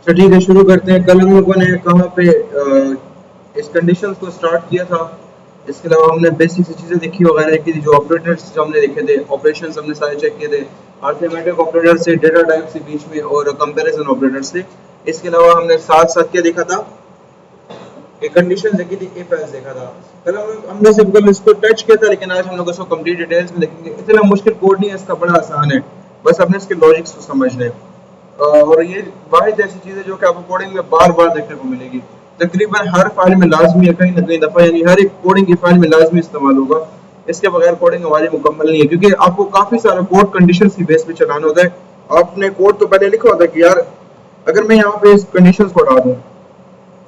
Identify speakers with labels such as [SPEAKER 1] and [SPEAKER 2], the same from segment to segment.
[SPEAKER 1] तो ठीक है, शुरू करते हैं। कल हम लोगों ने कहाँ पे इस कंडीशंस को स्टार्ट किया था। इसके अलावा हमने बेसिक सी चीज़ें देखी वगैरह की, जो ऑपरेटर्स जो हमने देखे थे, ऑपरेशंस हमने सारे चेक किए थे, अरिथमेटिक ऑपरेटर से, डेटा टाइप से बीच में, और कंपैरिजन ऑपरेटर से। इसके अलावा हमने साथ साथ क्या देखा था, एक कंडीशन देखी थी, इफ एल्स देखा था। कल हमने सिर्फ कल इसको टच किया था, लेकिन आज हम लोग इसको कंप्लीट डिटेल्स में देखेंगे। इतना मुश्किल कोड नहीं है इसका, बड़ा आसान है, बस अपने इसके लॉजिक्स को समझ लें। और ये वाहिद ऐसी चीज है जो कि आपको कोडिंग में बार बार देखने को मिलेगी। तकरीबन हर फाइल में लाजमी है, कहीं ना कहीं दफा, यानी हर एक कोडिंग की फाइल में लाजमी इस्तेमाल होगा। इसके बगैर कोडिंग हमारी मुकम्मल नहीं है, क्योंकि आपको काफी सारा कोड कंडीशन की बेस पे चलाना होता है। आपने कोड तो पहले लिखा होता है कि यार अगर मैं यहाँ पे इस कंडीशन को हटा दूं,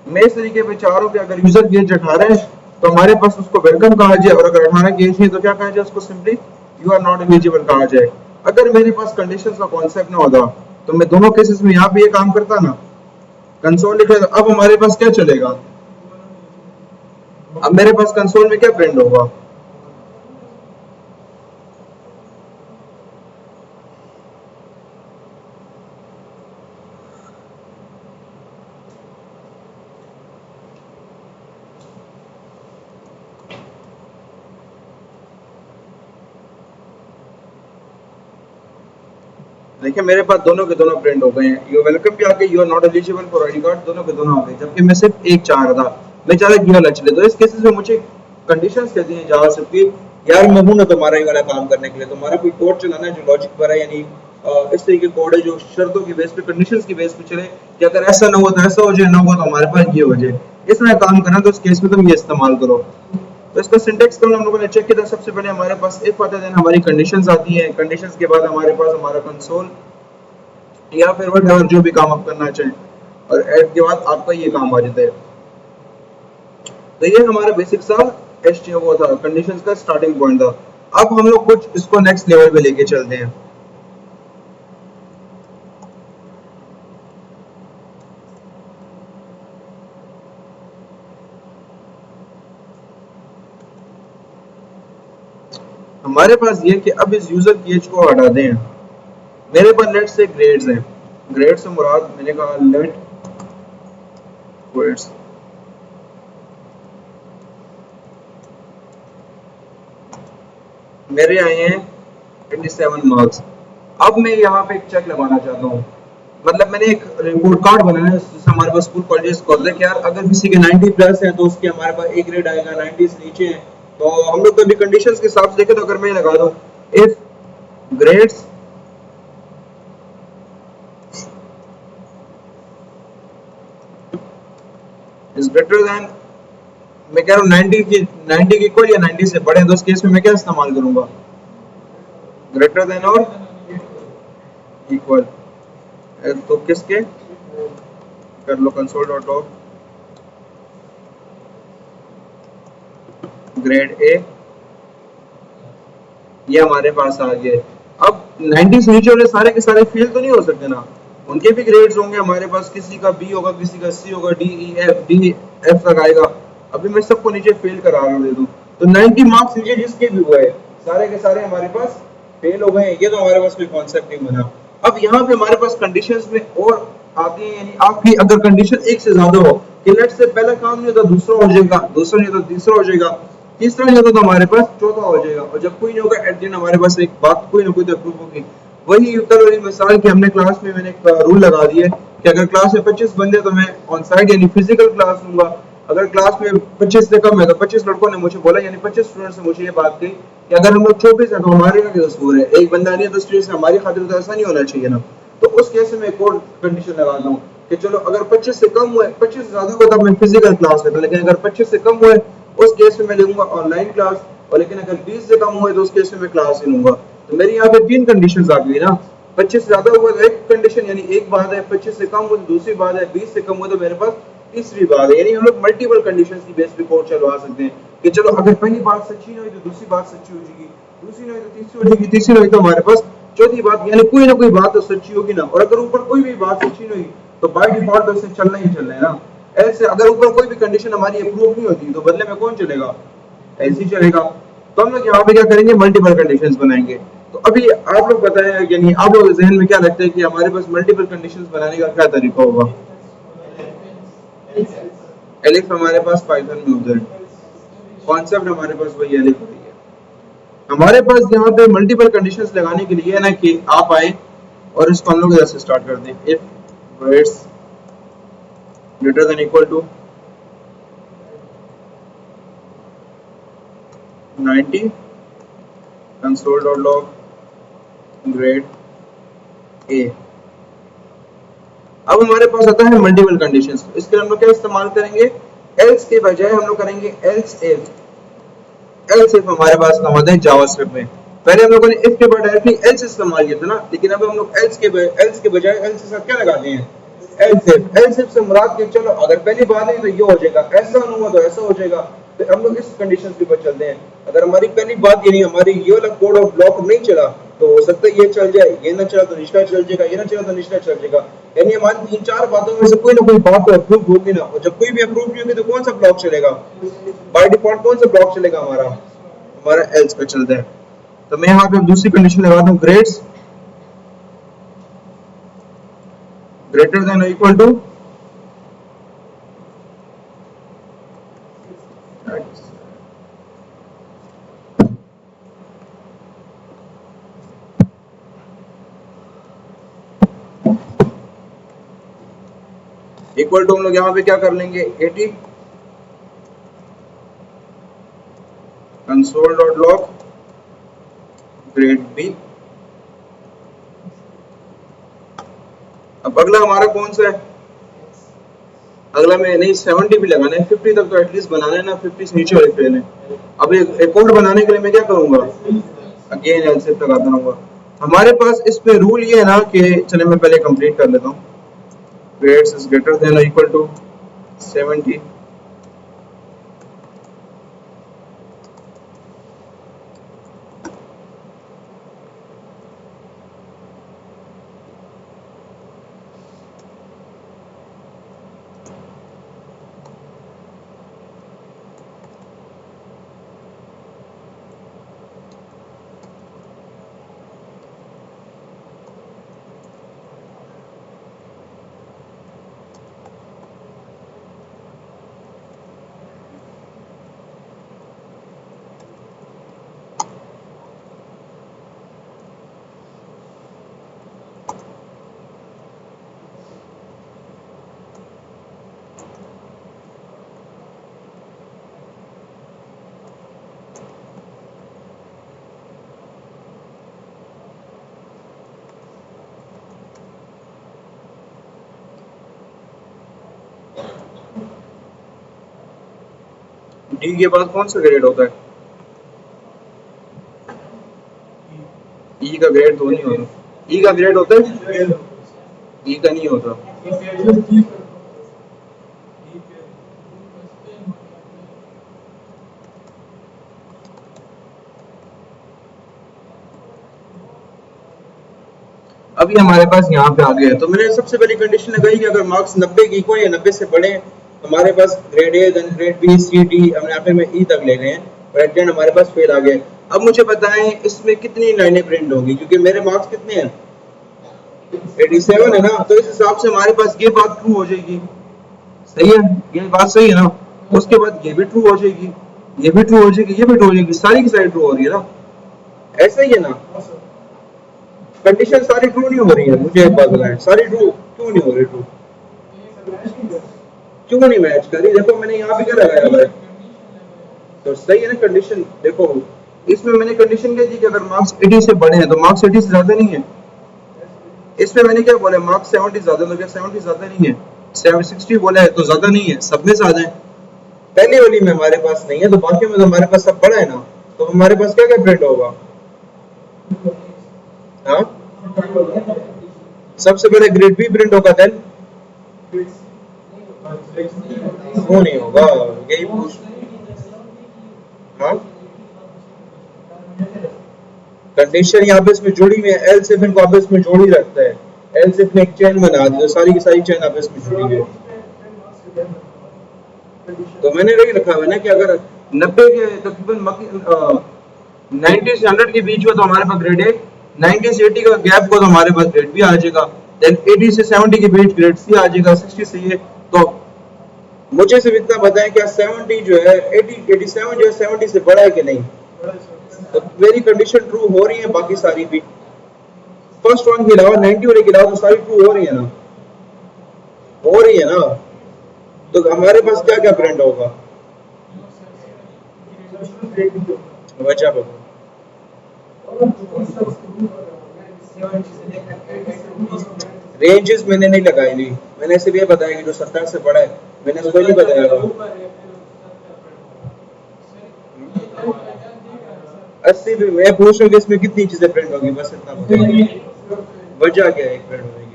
[SPEAKER 1] मैं इस तरीके पे चाह रहा हूँ कि अगर यूजर की एज 18 है तो हमारे पास उसको वेलकम कहा जाए, और अगर 18 की एज है तो क्या कहा जाए, उसको simply you are not eligible कहा जाए। अगर मेरे पास कंडीशंस का कॉन्सेप्ट ना होता तो मैं दोनों केसेस में यहाँ पे ये काम करता ना, कंसोल लिखे। अब हमारे पास क्या चलेगा, अब मेरे पास कंसोल में क्या प्रिंट होगा, देखिए मेरे पास दोनों के दोनों प्रिंट हो गए हैं। यू वेलकम भी आ गए, you are not eligible for ID card, दोनों के दोनों आ गए, जबकि मैं सिर्फ एक चाह रहा था, मैं चाह रहा कि वाला चले। तो इस केसेस में मुझे कंडीशंस कहती हैं जावास्क्रिप्ट की, यार मैं हूं ना तुम्हारा ये वाला काम करने के लिए, तुम्हारा कोई कोड चलाना है जो लॉजिक पर है, यानी इस तरीके कोड है जो शर्तों की बेस पे, कंडीशंस की बेस पे चले, कि अगर ऐसा ना हो तो ऐसा हो जाए, ना हो तो हमारे पास ये हो जाए। इसमें काम करना तो उस केस में तुम ये इस्तेमाल करो। तो इसका सिंटेक्स कल हम लोगों ने चेक किया था। सबसे पहले हमारे पास इफ आता है, देन हमारी कंडीशंस आती हैं, कंडीशंस के बाद हमारे पास हमारा कंसोल, या फिर वट जो भी काम आप करना चाहें, और ऐड के बाद आपका ये काम आ जाता है। तो ये हमारा बेसिक सा टेस्ट वो था, कंडीशंस का स्टार्टिंग पॉइंट था। अब हम लोग कुछ इसको नेक्स्ट लेवल पे लेके चलते हैं। हमारे पास ये कि अब इस यूजर की एज को हटा दें। मेरे पास लेट से ग्रेड्स हैं, ग्रेड से मुराद मैंने कहा लेट ग्रेड्स, मेरे आए हैं 27 मार्क्स। अब मैं यहाँ पे एक चेक लगाना चाहता हूँ, मतलब मैंने एक रिपोर्ट कार्ड बनाया है जिससे हमारे पास स्कूल कॉलेजेस को होता है कि यार अगर किसी के 90 प्लस है तो उसके हमारे पास ए ग्रेड आएगा, 90 से नीचे है तो हम लोग कभी कंडीशंस के हिसाब से देखें तो अगर मैं लगा दूं if grades is greater then, मैं कह रहा हूँ 90 की इक्वल या 90 से बड़े, तो उस केस में मैं क्या इस्तेमाल करूंगा, ग्रेटर देन और इक्वल। तो किसके कर लो console dot log grade A, ये हमारे पास आ गए। अब 90 से नीचे वाले सारे के सारे फेल तो नहीं हो सकते ना, उनके भी ग्रेड्स होंगे हमारे पास, किसी का बी होगा, किसी का सी होगा, डी एफ तक आएगा। अभी मैं सबको नीचे फेल करा रहा दे दूं तो 90 मार्क्स नीचे जिसके भी हुए सारे के सारे हमारे पास फेल हो गए। ये तो हमारे पास कोई कॉन्सेप्ट नहीं बना। अब यहाँ पे हमारे पास कंडीशंस में और आती है, यानी आपकी अगर कंडीशन एक से ज्यादा हो कि लेट से पहला काम नहीं होता दूसरा हो जाएगा, दूसरा नहीं होता तीसरा हो जाएगा, तीसरा नहीं होता तो हमारे पास चौथा हो जाएगा, और जब कोई नहीं होगा एट द एंड हमारे पास एक बात कोई ना कोई तो अप्रूव होगी। वही कल वाली मिसाल की हमने क्लास में मैंने एक रूल लगा दिया है कि अगर क्लास में 25 बंदे तो मैं ऑन साइड यानी फिजिकल क्लास लूंगा। अगर क्लास में 25 से कम है तो 25 लड़कों ने मुझे बोला, यानी 25 स्टूडेंट्स ने मुझे ये बात कही कि अगर हम लोग 24 है तो हमारे यहाँ क्या स्कोर है, एक बंदा नहीं है तो स्टूडेंट्स हमारी खातिर तो ऐसा नहीं होना चाहिए ना। तो उस केस में एक और कंडीशन लगाता हूँ कि चलो अगर 25 से कम हुए, 25 से ज्यादा हुआ तो मैं फिजिकल क्लास लेता हूँ, लेकिन अगर 25 से कम हुए उस केस में मैं लूंगा ऑनलाइन क्लास, और लेकिन अगर 20 से कम हुए तो उस केस में मैं क्लास ही लूंगा। तो मेरी यहाँ पे 3 कंडीशंस आ गई ना, 25 से ज्यादा हुआ तो एक कंडीशन यानी एक बात है, 25 से कम हुआ तो दूसरी बात है, 20 से कम हुआ तो मेरे पास तीसरी बात है। यानी हम लोग मल्टीपल कंडीशंस की बेस पे कोड चलवा सकते हैं कि चलो अगर पहली बात सच्ची नहीं हुई तो दूसरी बात सच्ची हो जाएगी, दूसरी नहीं हुई तो तीसरी हो जाएगी, तीसरी नहीं हुई तो हमारे पास चौथी बात, यानी कोई ना कोई बात तो सच्ची होगी ना। और अगर ऊपर कोई भी बात सच्ची नहीं हुई तो बाय डिफॉल्ट तो इससे चलना ही चलना है ना। ऐसे अगर ऊपर कोई भी कंडीशन हमारी अप्रूव नहीं होती तो बदले में कौन चलेगा, ऐसे ही चलेगा। तो हम लोग यहाँ पे क्या करेंगे, मल्टीपल कंडीशंस बनाएंगे। तो अभी आप लोग बताएं, यानी आप लोग जहन में क्या लगता है कि हमारे पास मल्टीपल कंडीशंस बनाने का क्या तरीका होगा। एलिफ हमारे पास पाइथन में उधर कॉन्सेप्ट हमारे पास वही एलिफ है। हमारे पास यहाँ पे मल्टीपल कंडीशंस लगाने के लिए है ना कि आप आए और इसको हम लोग इधर से स्टार्ट कर दें। If weights greater than equal to 90 console dot log grade A. अब हमारे पास आता है मल्टीपल कंडीशंस। इसके लिए हम लोग क्या इस्तेमाल करेंगे, एल्स के बजाय हम लोग करेंगे एल्स इफ। एल्स इफ हमारे पास काम आता है जावास्क्रिप्ट में। पहले हम लोगों ने इफ के बाद डायरेक्टली एल्स इस्तेमाल किया था ना, लेकिन अब हम लोग एल्स के बजाय एल्स के साथ क्या लगाते हैं, एल्स इफ। एल्स इफ से मुराद कि चलो अगर पहली बात नहीं तो ये हो जाएगा, ऐसा नहीं हुआ तो ऐसा हो जाएगा। तो हम लोग इस कंडीशंस के ऊपर चलते हैं। अगर हमारी पहली बात यानी हमारी ये वाला कोड ऑफ ब्लॉक नहीं चला तो हो सकता है ये चल जाए, ये ना चला तो निचला चल जाएगा, ये ना चला तो निचला चल जाएगा। यानी हमारी 3-4 बातों में से कोई ना कोई बात तो अप्रूव होगी ना, और जब कोई भी अप्रूव नहीं होगी तो कौन सा ब्लॉक चलेगा, बाय डिफॉल्ट कौन सा ब्लॉक चलेगा, हमारा एल्स का चलता है। तो मैं यहाँ पे दूसरी कंडीशन लगा दूं, grades greater than equal to equal to हम लोग यहाँ पे क्या कर लेंगे 80 console dot log grade B. अब अगला हमारा कौन सा है, अगला में नहीं 70 भी लगाना है, 50 तक तो एटलीस्ट बनाना है ना, 50 से नीचे वाले फेल है। अब एक कोड बनाने के लिए मैं क्या करूंगा, अगेन एल्स इफ लगाता रहूंगा। हमारे पास इस पे रूल ये है ना कि चले मैं पहले कंप्लीट कर लेता हूँ। Grades is greater than equal to 70 D के बाद कौन सा ग्रेड होता है, ई का ग्रेड तो नहीं होता, ई का ग्रेड होता है, ई का नहीं होता। अभी हमारे पास यहाँ पे आ गया है। तो मैंने सबसे पहली कंडीशन लगाई कि अगर मार्क्स 90 की इक्वल या 90 से बड़े हमारे पास grade A, then grade B, C, D, हमने आखिर में ई तक ले गए हैं और एट द एंड हमारे पास फेल आ गए। अब मुझे बताएं इसमें कितनी लाइनें प्रिंट होंगी, क्योंकि मेरे मार्क्स कितने हैं 87 है ना, तो इस हिसाब से हमारे पास ये बात ट्रू हो जाएगी। सही है, ये बात सही है ना। उसके बाद ये भी ट्रू हो जाएगी, ये भी ट्रू हो जाएगी, ये भी ट्रू हो जाएगी, सारी की सारी ट्रू हो रही है ना, ऐसा ही है ना। कंडीशन सारी ट्रू नहीं हो रही है, मुझे एक बात बताएं, सारी ट्रू क्यों नहीं हो रही, ट्रू क्यों नहीं मैच कर रही। देखो मैंने यहाँ पे क्या लगाया हुआ है, तो सही है ना कंडीशन। देखो इसमें मैंने कंडीशन क्या दी कि अगर मार्क्स 80 से बड़े हैं तो मार्क्स 80 से ज्यादा नहीं है। इसमें मैंने क्या बोला, मार्क्स 70 ज्यादा, तो क्या 70 ज्यादा नहीं है, 60 बोला है तो ज्यादा नहीं है, सब में ज्यादा है। पहली वाली में हमारे पास नहीं है तो बाकी में तो हमारे पास सब बड़ा है ना, तो हमारे पास क्या क्या प्रिंट होगा, हाँ सबसे पहले ग्रेड बी प्रिंट होगा, देन वो नहीं होगा, यही पूछ, हाँ कंडीशन यहाँ पे इसमें जोड़ी हुई है, एल सिर्फ इनको आपस में जोड़ी रखता है, एल सिर्फ ने एक चेन बना दी, तो सारी की सारी चेन आपस में जुड़ी हुई है। तो मैंने वही रखा हुआ है ना कि अगर 90 के तकरीबन 90 से 100 के बीच में तो हमारे पास ग्रेड ए, 90 से 80 का गैप को तो हमारे पास ग्रेड बी आ जाएगा, देन 80 से 70 के बीच ग्रेड सी आ जाएगा, 60 से ये, तो मुझे सिर्फ इतना बताएं क्या 70 जो है 87 जो है 70 से बड़ा है कि नहीं। तो मेरी कंडीशन ट्रू हो रही है, बाकी सारी भी फर्स्ट वन के अलावा 90 होने के अलावा तो सारी ट्रू हो रही है ना, हो रही है ना। तो हमारे पास क्या क्या प्रिंट होगा, वजह बताओ। रेंजेस मैंने नहीं लगाई थी, मैंने सिर्फ ये बताया कि जो 70 से बड़ा है, मैंने तो कोई नहीं बताया। 80 भी मैं पूछ रहा हूँ कि इसमें कितनी चीजें प्रिंट होगी, बस इतना बताइए। वजह क्या है एक प्रिंट होने की?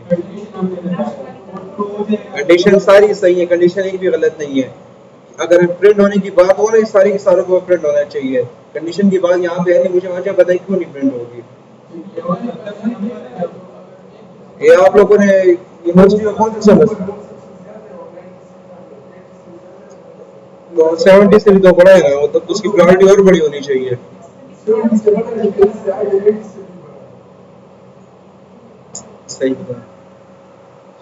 [SPEAKER 1] कंडीशन सारी सही है, कंडीशन एक भी गलत नहीं है। अगर प्रिंट होने की बात हो ना, ये सारी के सारों को प्रिंट होना चाहिए। कंडीशन की बात यहाँ पे है नहीं, मुझे वजह बताइए क्यों नहीं प्रिंट होगी। ये आप लोगों ने यूनिवर्सिटी में कौन सा सेमेस्टर, तो 70 से भी तो बड़ा है ना, मतलब उसकी प्रायोरिटी और बड़ी होनी चाहिए। सही बता,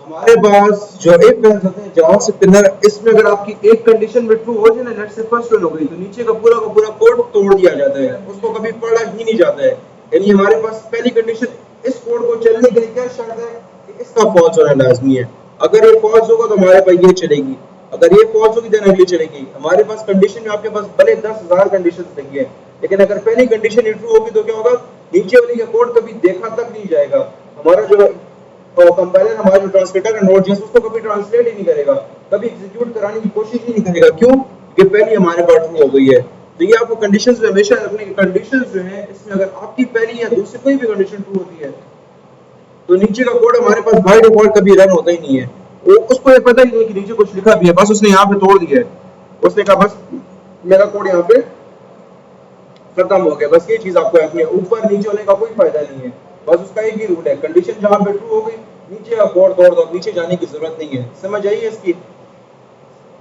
[SPEAKER 1] हमारे पास जो एक पेन होते हैं जावा से पिनर, इसमें अगर आपकी एक कंडीशन में ट्रू हो जाए ना, लेट्स से फर्स्ट वन हो गई, तो नीचे का पूरा कोड तोड़ दिया जाता है, उसको कभी पढ़ा ही नहीं जाता है। यानी हमारे पास पहली कंडीशन, इस कोड को चलने के लिए क्या शर्त है कि इसका फॉल्स होना लाजमी है। अगर ये फॉल्स होगा तो हमारे पास ये चलेगी, अगर ये फॉल्स होगी तो अगली चलेगी। हमारे पास कंडीशन में आपके पास भले 10,000 कंडीशन लगी है, लेकिन अगर पहली कंडीशन ट्रू होगी तो क्या होगा, नीचे वाली का कोड कभी देखा तक नहीं जाएगा। हमारा जो तो कंपाइलर, हमारा जो ट्रांसलेटर है नोड.जेएस, उसको कभी ट्रांसलेट ही नहीं करेगा, कभी एग्जीक्यूट कराने की कोशिश ही नहीं करेगा। क्यों? क्योंकि पहली हमारे पास ट्रू हो गई है। तो ये आपको कंडीशंस में हमेशा रखने की, कंडीशंस जो है इसमें अगर आपकी पहली या दूसरी कोई भी कंडीशन ट्रू होती है तो नीचे का कोड हमारे पास बाय डिफॉल्ट कभी रन होता ही नहीं है। वो उसको ये पता ही नहीं कि नीचे कुछ लिखा भी है, बस उसने यहाँ पे तोड़ दिया है, उसने कहा बस मेरा कोड यहाँ पे खत्म हो गया। बस ये चीज आपको रखनी है, ऊपर नीचे होने का कोई फायदा नहीं है। बस उसका एक ही रूल है, कंडीशन जहां पे ट्रू हो गई नीचे आप कोड तोड़ दो, नीचे जाने की जरूरत नहीं है। समझ आइए इसकी,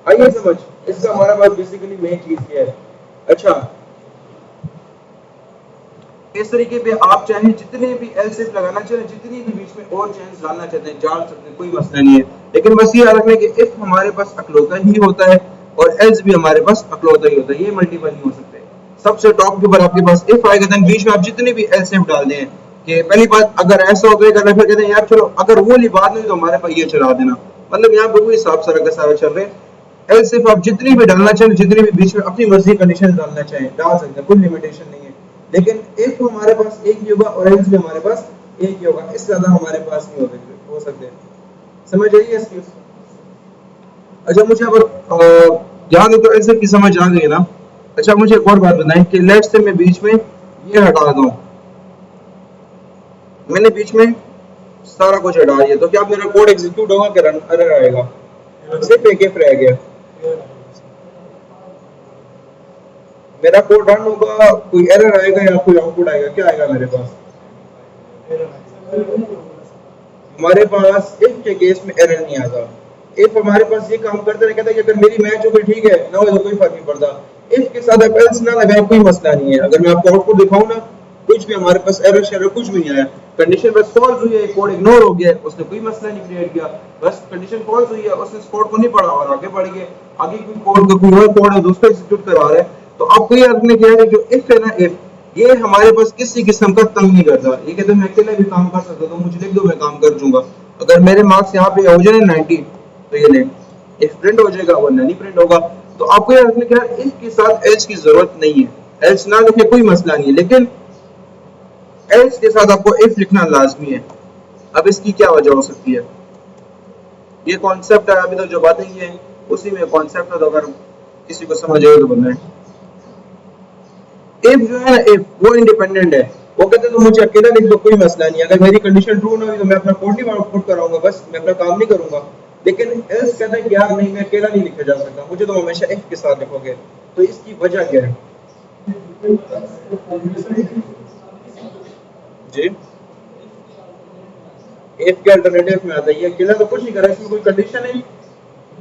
[SPEAKER 1] आइए समझ, इसका हमारा पास बेसिकली मेन चीज ये है। अच्छा, इस तरीके पे आप चाहे जितने भी एल्सिफ लगाना चाहें, जितनी भी बीच में और चेंज डालना चाहते हैं डाल सकते हैं, कोई मसला नहीं है। लेकिन बस ये याद रखना कि इफ हमारे पास अकलौता ही होता है और एल्स भी हमारे पास अकलौता ही होता है, ये मल्टीपल नहीं हो सकते। सबसे टॉप के ऊपर आपके पास इफ आएगा, देन बीच में आप जितने भी एल्सिफ डाल दें कि पहली बात अगर ऐसा हो गया, फिर कहते हैं यार चलो अगर वो वाली बात नहीं तो हमारे पास ये चला देना, मतलब यहाँ पे वही हिसाब सारा का सारा चल रहे हैं। एल्सिफ आप जितनी भी डालना चाहें, जितनी भी बीच में अपनी मर्जी कंडीशन डालना चाहें डाल सकते हैं, कोई लिमिटेशन नहीं है। लेकिन इफ हमारे पास एक ही होगा और एल्स भी हमारे पास एक ही होगा, इससे ज्यादा हमारे पास नहीं हो सकते। समझ आइए इसकी। अच्छा मुझे अब यहाँ तक तो ऐसे की समझ आ गई ना। अच्छा मुझे एक और बात बताएं कि लेट्स से मैं बीच में ये हटा दूं, मैंने बीच में सारा कुछ हटा दिया, तो क्या मेरा कोड एग्जीक्यूट होगा कि रन एरर आएगा? सिर्फ एक इफ रह गया, मेरा कोड रन होगा, कोई एरर आएगा या कोई आउटपुट आएगा, क्या आएगा मेरे पास? हमारे पास इफ के केस में एरर नहीं आता। इफ हमारे पास ये काम करता है, कहता है कि अगर मेरी मैच हो गई ठीक है, ना हो तो कोई फर्क नहीं पड़ता। इफ के साथ आप एल्स ना लगाए कोई मसला नहीं है। अगर मैं आपको आउटपुट दिखाऊं ना, कुछ भी हमारे पास एरर शेरर कुछ भी नहीं आया, कंडीशन बस फॉल्स हुई है, कोड इग्नोर हो गया, उसने कोई मसला नहीं क्रिएट किया, बस कंडीशन फॉल्स हुई है, उसने इस कोड को नहीं पढ़ा और आगे बढ़ गए, आगे कोई कोड का कोई और कोड है दोस्तों एग्जीक्यूट करवा रहा है। तो आपको ये रखने क्या है, जो इफ है ना, इफ ये हमारे पास किसी किस्म का तंग नहीं करता। ये कहते हैं मैं अकेले भी काम कर सकता हूँ, मुझे लिख दो मैं काम कर दूंगा। अगर मेरे मार्क्स यहाँ पे हो जाए 90 तो ये ले इफ प्रिंट हो जाएगा वरना नहीं प्रिंट होगा। तो आपको ये रखने क्या है, इफ के साथ एल्स की जरूरत नहीं है, एल्स ना लिखे कोई मसला नहीं है, लेकिन एल्स के साथ आपको इफ लिखना लाजमी है। अब इसकी क्या वजह हो सकती है, ये कॉन्सेप्ट है, अभी तक जो बातें की हैं उसी में कॉन्सेप्ट है, तो अगर किसी को समझ आए तो बताएं। इफ जो है ना, इफ वो इंडिपेंडेंट है, वो कहते हैं तो मुझे अकेला लिख दो कोई मसला नहीं, अगर मेरी कंडीशन ट्रू ना हुई तो मैं अपना कोड नहीं आउटपुट कराऊंगा, बस मैं अपना काम नहीं करूंगा। लेकिन एल्स कहता है कि यार नहीं, मैं अकेला नहीं लिखा जा सकता, मुझे तो हमेशा इफ के साथ लिखोगे। तो इसकी वजह क्या है जी? इफ के अल्टरनेटिव में आता है, ये अकेला तो कुछ नहीं कर रहा, इसमें कोई कंडीशन है,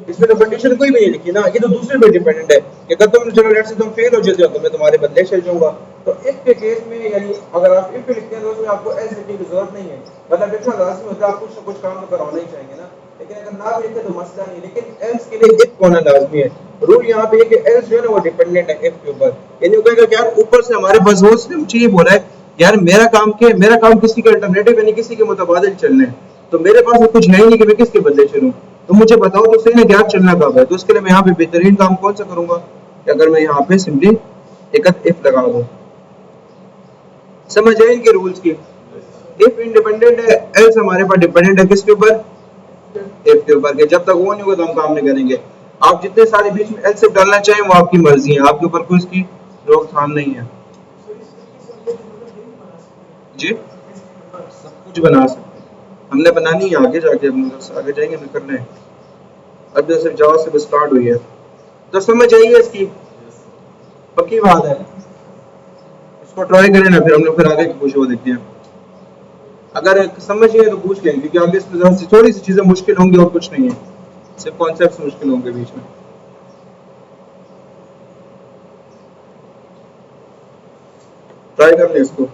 [SPEAKER 1] इसमें तो कंडीशन कोई भी नहीं लिखी ना, ये तो दूसरे पे डिपेंडेंट है कि अगर तुम चलो लेट्स से तुम फेल हो जाते हो तो मैं तुम्हारे बदले चल जाऊंगा। तो इफ के केस में यानी अगर आप इफ लिखते हैं तो उसमें आपको एल्स लिखने की जरूरत नहीं है, मतलब लिखना लाजमी होता है, आप कुछ ना कुछ काम तो करवाना ही चाहेंगे ना, लेकिन अगर ना भी लिखे तो मसला नहीं, लेकिन एल्स के लिए इफ होना लाजमी है। रूल यहाँ पे है कि एल्स जो है ना वो डिपेंडेंट है इफ के ऊपर, यानी वो कहेगा कि यार ऊपर से हमारे पास वो मुझे ये बोला है यार मेरा काम किसी के अल्टरनेटिव यानी किसी के मुतबादिल चलना है, तो मेरे पास कुछ है ही नहीं कि मैं किसके बदले चलूं, तो मुझे बताओ तो सही ना क्या चलना कब है, तो उसके लिए मैं यहाँ पे बेहतरीन काम कौन सा करूंगा कि अगर मैं यहाँ पे सिंपली एक इफ लगा दूं। समझ आए इनके रूल्स की। इफ इंडिपेंडेंट है, एल्स हमारे पास डिपेंडेंट है किसके ऊपर, इफ के ऊपर, के जब तक वो नहीं होगा तो हम काम नहीं करेंगे। आप जितने सारे बीच में एल्स डालना चाहें वो आपकी मर्जी है, आपके ऊपर कोई इसकी रोकथाम नहीं है। जी सब कुछ बना सकते हैं, हमने बनानी है आगे जाके, हम आगे जाएंगे हमें करना है, अब जैसे जावा से स्टार्ट हुई है तो समझ आइए इसकी, पक्की बात है। इसको ट्राई करें ना, फिर हम लोग फिर आगे की कुछ वो देखते हैं, अगर समझ गए तो पूछ लेंगे क्योंकि आगे इसमें थोड़ी सी चीजें मुश्किल होंगी और कुछ नहीं है, सिर्फ कॉन्सेप्ट मुश्किल होंगे बीच में। ट्राई कर ले इसको।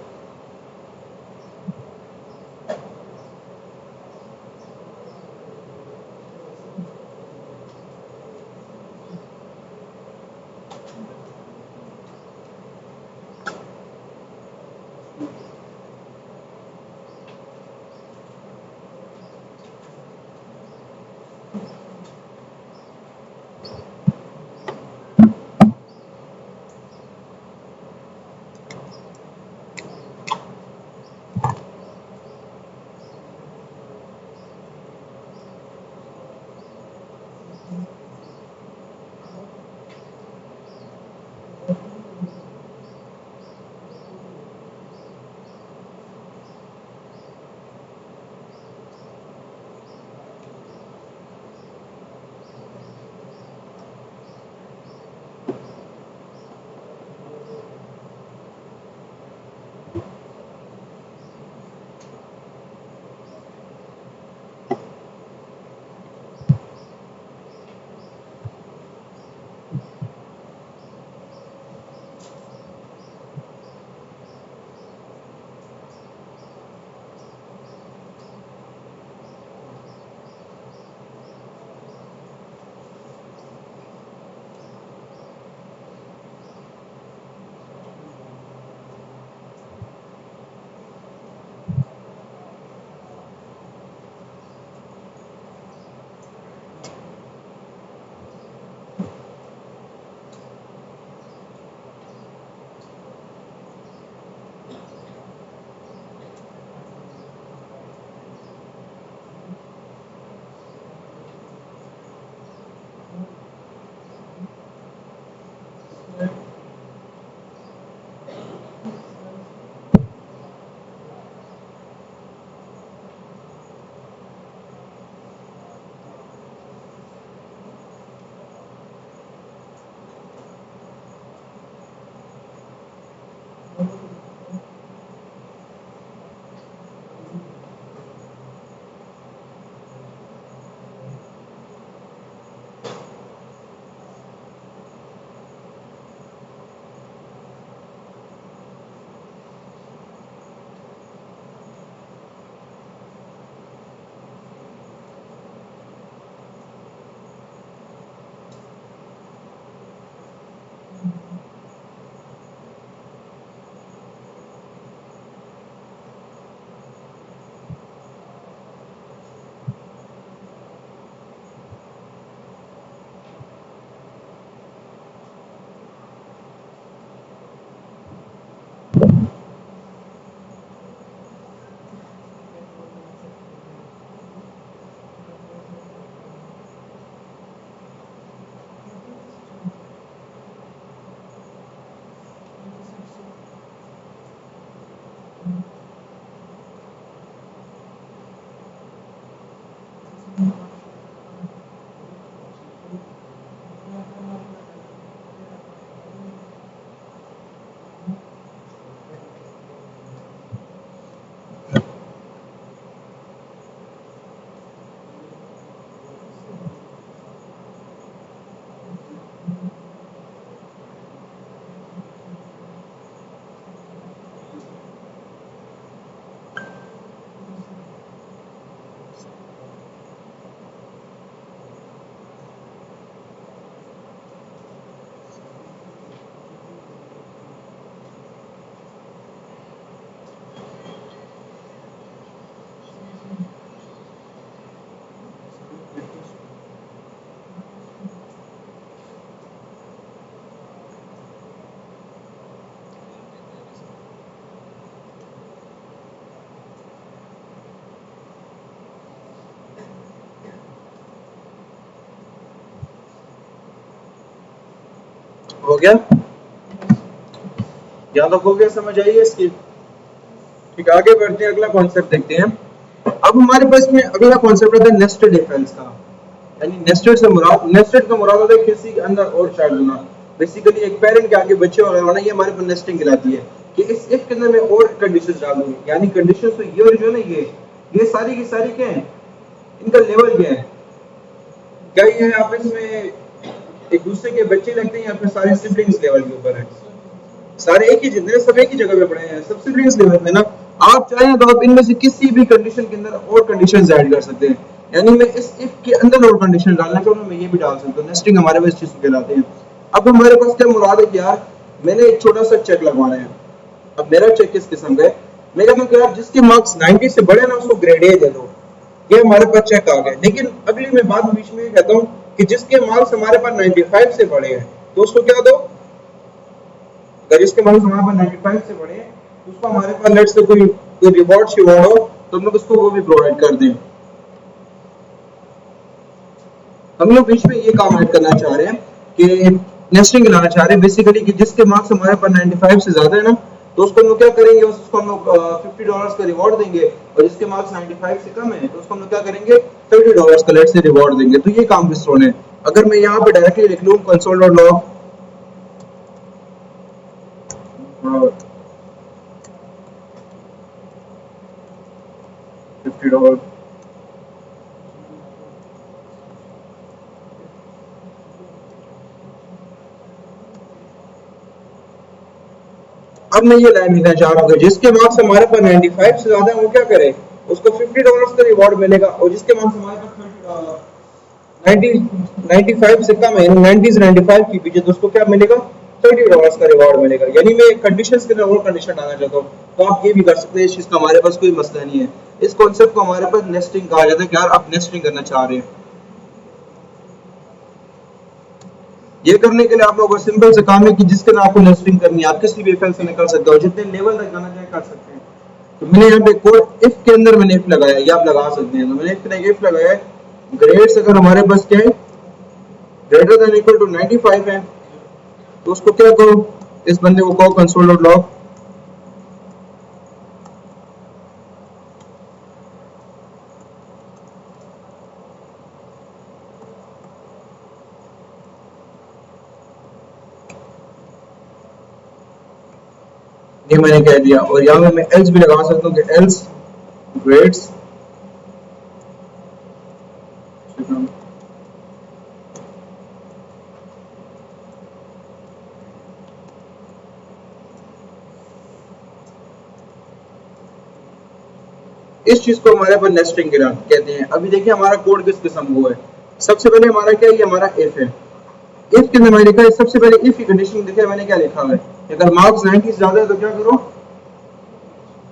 [SPEAKER 1] हो गया, यहाँ तक हो गया, समझ आइए इसकी। ठीक, आगे बढ़ते हैं, अगला कॉन्सेप्ट देखते हैं। अब हमारे पास में अगला कॉन्सेप्ट आता है नेस्टेड इफ-एल्स का। यानी नेस्टेड का मुराद होता है किसी के अंदर और चाइल्ड होना। बेसिकली एक पेरेंट के आगे बच्चे होना, ये हमारे पास नेस्टिंग कहलाती है कि इस इफ के अंदर मैं और कंडीशंस डाल दूंगी। यानी कंडीशंस तो ये और जो है ना, ये सारी की सारी क्या है, इनका लेवल क्या है, क्या ये आपस में एक दूसरे के बच्चे लगते हैं या फिर सारे सिबलिंग्स लेवल के ऊपर है? सारे एक ही, जितने सब एक ही जगह पे पड़े हैं, सब सिबलिंग्स लेवल में ना। आप चाहें तो आप इनमें से किसी भी कंडीशन के अंदर और कंडीशंस ऐड कर सकते हैं। यानी मैं इस इफ के अंदर और कंडीशन डालना चाहूँ, मैं ये भी डाल सकता हूँ। नेस्टिंग हमारे पास चीज कहलाते हैं। अब हमारे पास क्या मुराद है कि यार मैंने एक छोटा सा चेक लगवाना है। अब मेरा चेक किस किस्म का है, मैं कहता हूँ कि यार जिसके मार्क्स 90 से बड़े ना उसको ग्रेड ए दे दो। ये हमारे पास चेक आ गया। लेकिन अगली मैं बात बीच में कहता हूँ कि जिसके मार्क्स हमारे पास 95 से बड़े हैं तो उसको क्या दो। अगर इसके मार्क्स हमारे पास 95 से बड़े हैं तो उसको हमारे पास लेट्स से कोई रिवॉर्ड शिवॉर्ड हो तो हम लोग उसको वो भी प्रोवाइड कर दें। हम लोग बीच में ये काम ऐड करना चाह रहे हैं कि नेस्टिंग लाना चाह रहे हैं बेसिकली कि जिसके मार्क्स हमारे पास 95 से ज्यादा है ना, तो उसको हम लोग क्या करेंगे, उसको हम लोग $50 का रिवॉर्ड देंगे। और जिसके मार्क्स 95 से कम है तो उसको हम लोग क्या करेंगे, $30 का लेट से रिवॉर्ड देंगे। तो ये काम किस है। अगर मैं यहाँ पे डायरेक्टली लिख लूँ console.log $50, अब मैं ये लाइन लिखना चाह रहा हूँ कि जिसके मार्क्स हमारे पास 95 से ज्यादा है वो क्या करे, उसको $50 का रिवॉर्ड मिलेगा। और जिसके मार्क्स हमारे पास 95 से कम है, 90 से 95 के बीच है, तो उसको क्या मिलेगा, $30 का रिवॉर्ड मिलेगा। यानी मैं कंडीशंस के अंदर और कंडीशन डालना चाहता हूँ तो आप ये भी कर सकते हैं। इस चीज का हमारे पास कोई मसला नहीं है। इस कॉन्सेप्ट को हमारे पास नेस्टिंग कहा जाता है कि यार आप नेस्टिंग करना चाह रहे हैं। ये करने के लिए आप लोगों को सिंपल से काम है कि जिसके नाम आपको नेस्टिंग करनी है, आप किसी भी इफ से निकल सकते हो, जितने लेवल तक जाना चाहे कर सकते हैं। तो मैंने यहाँ पे कोड इफ के अंदर मैंने इफ लगाया, ये आप लगा सकते हैं। तो मैंने इफ लगाया है, ग्रेड्स अगर हमारे पास क्या है, ग्रेटर देन इक्वल टू 95 है, तो उसको क्या करो, इस बंदे को कहो console.log ये मैंने कह दिया। और यहाँ मैं एल्स भी लगा सकता हूँ कि एल्स ग्रेड्स इस चीज को हमारे पर नेस्टिंग कहते हैं। अभी देखिए हमारा कोड किस किस्म को है। सबसे पहले हमारा क्या है, ये हमारा इफ है। इफ के अंदर मैंने लिखा है, सबसे पहले इफ की कंडीशन देखिए मैंने क्या लिखा है, अगर मार्क्स 90 से ज्यादा है तो क्या करो,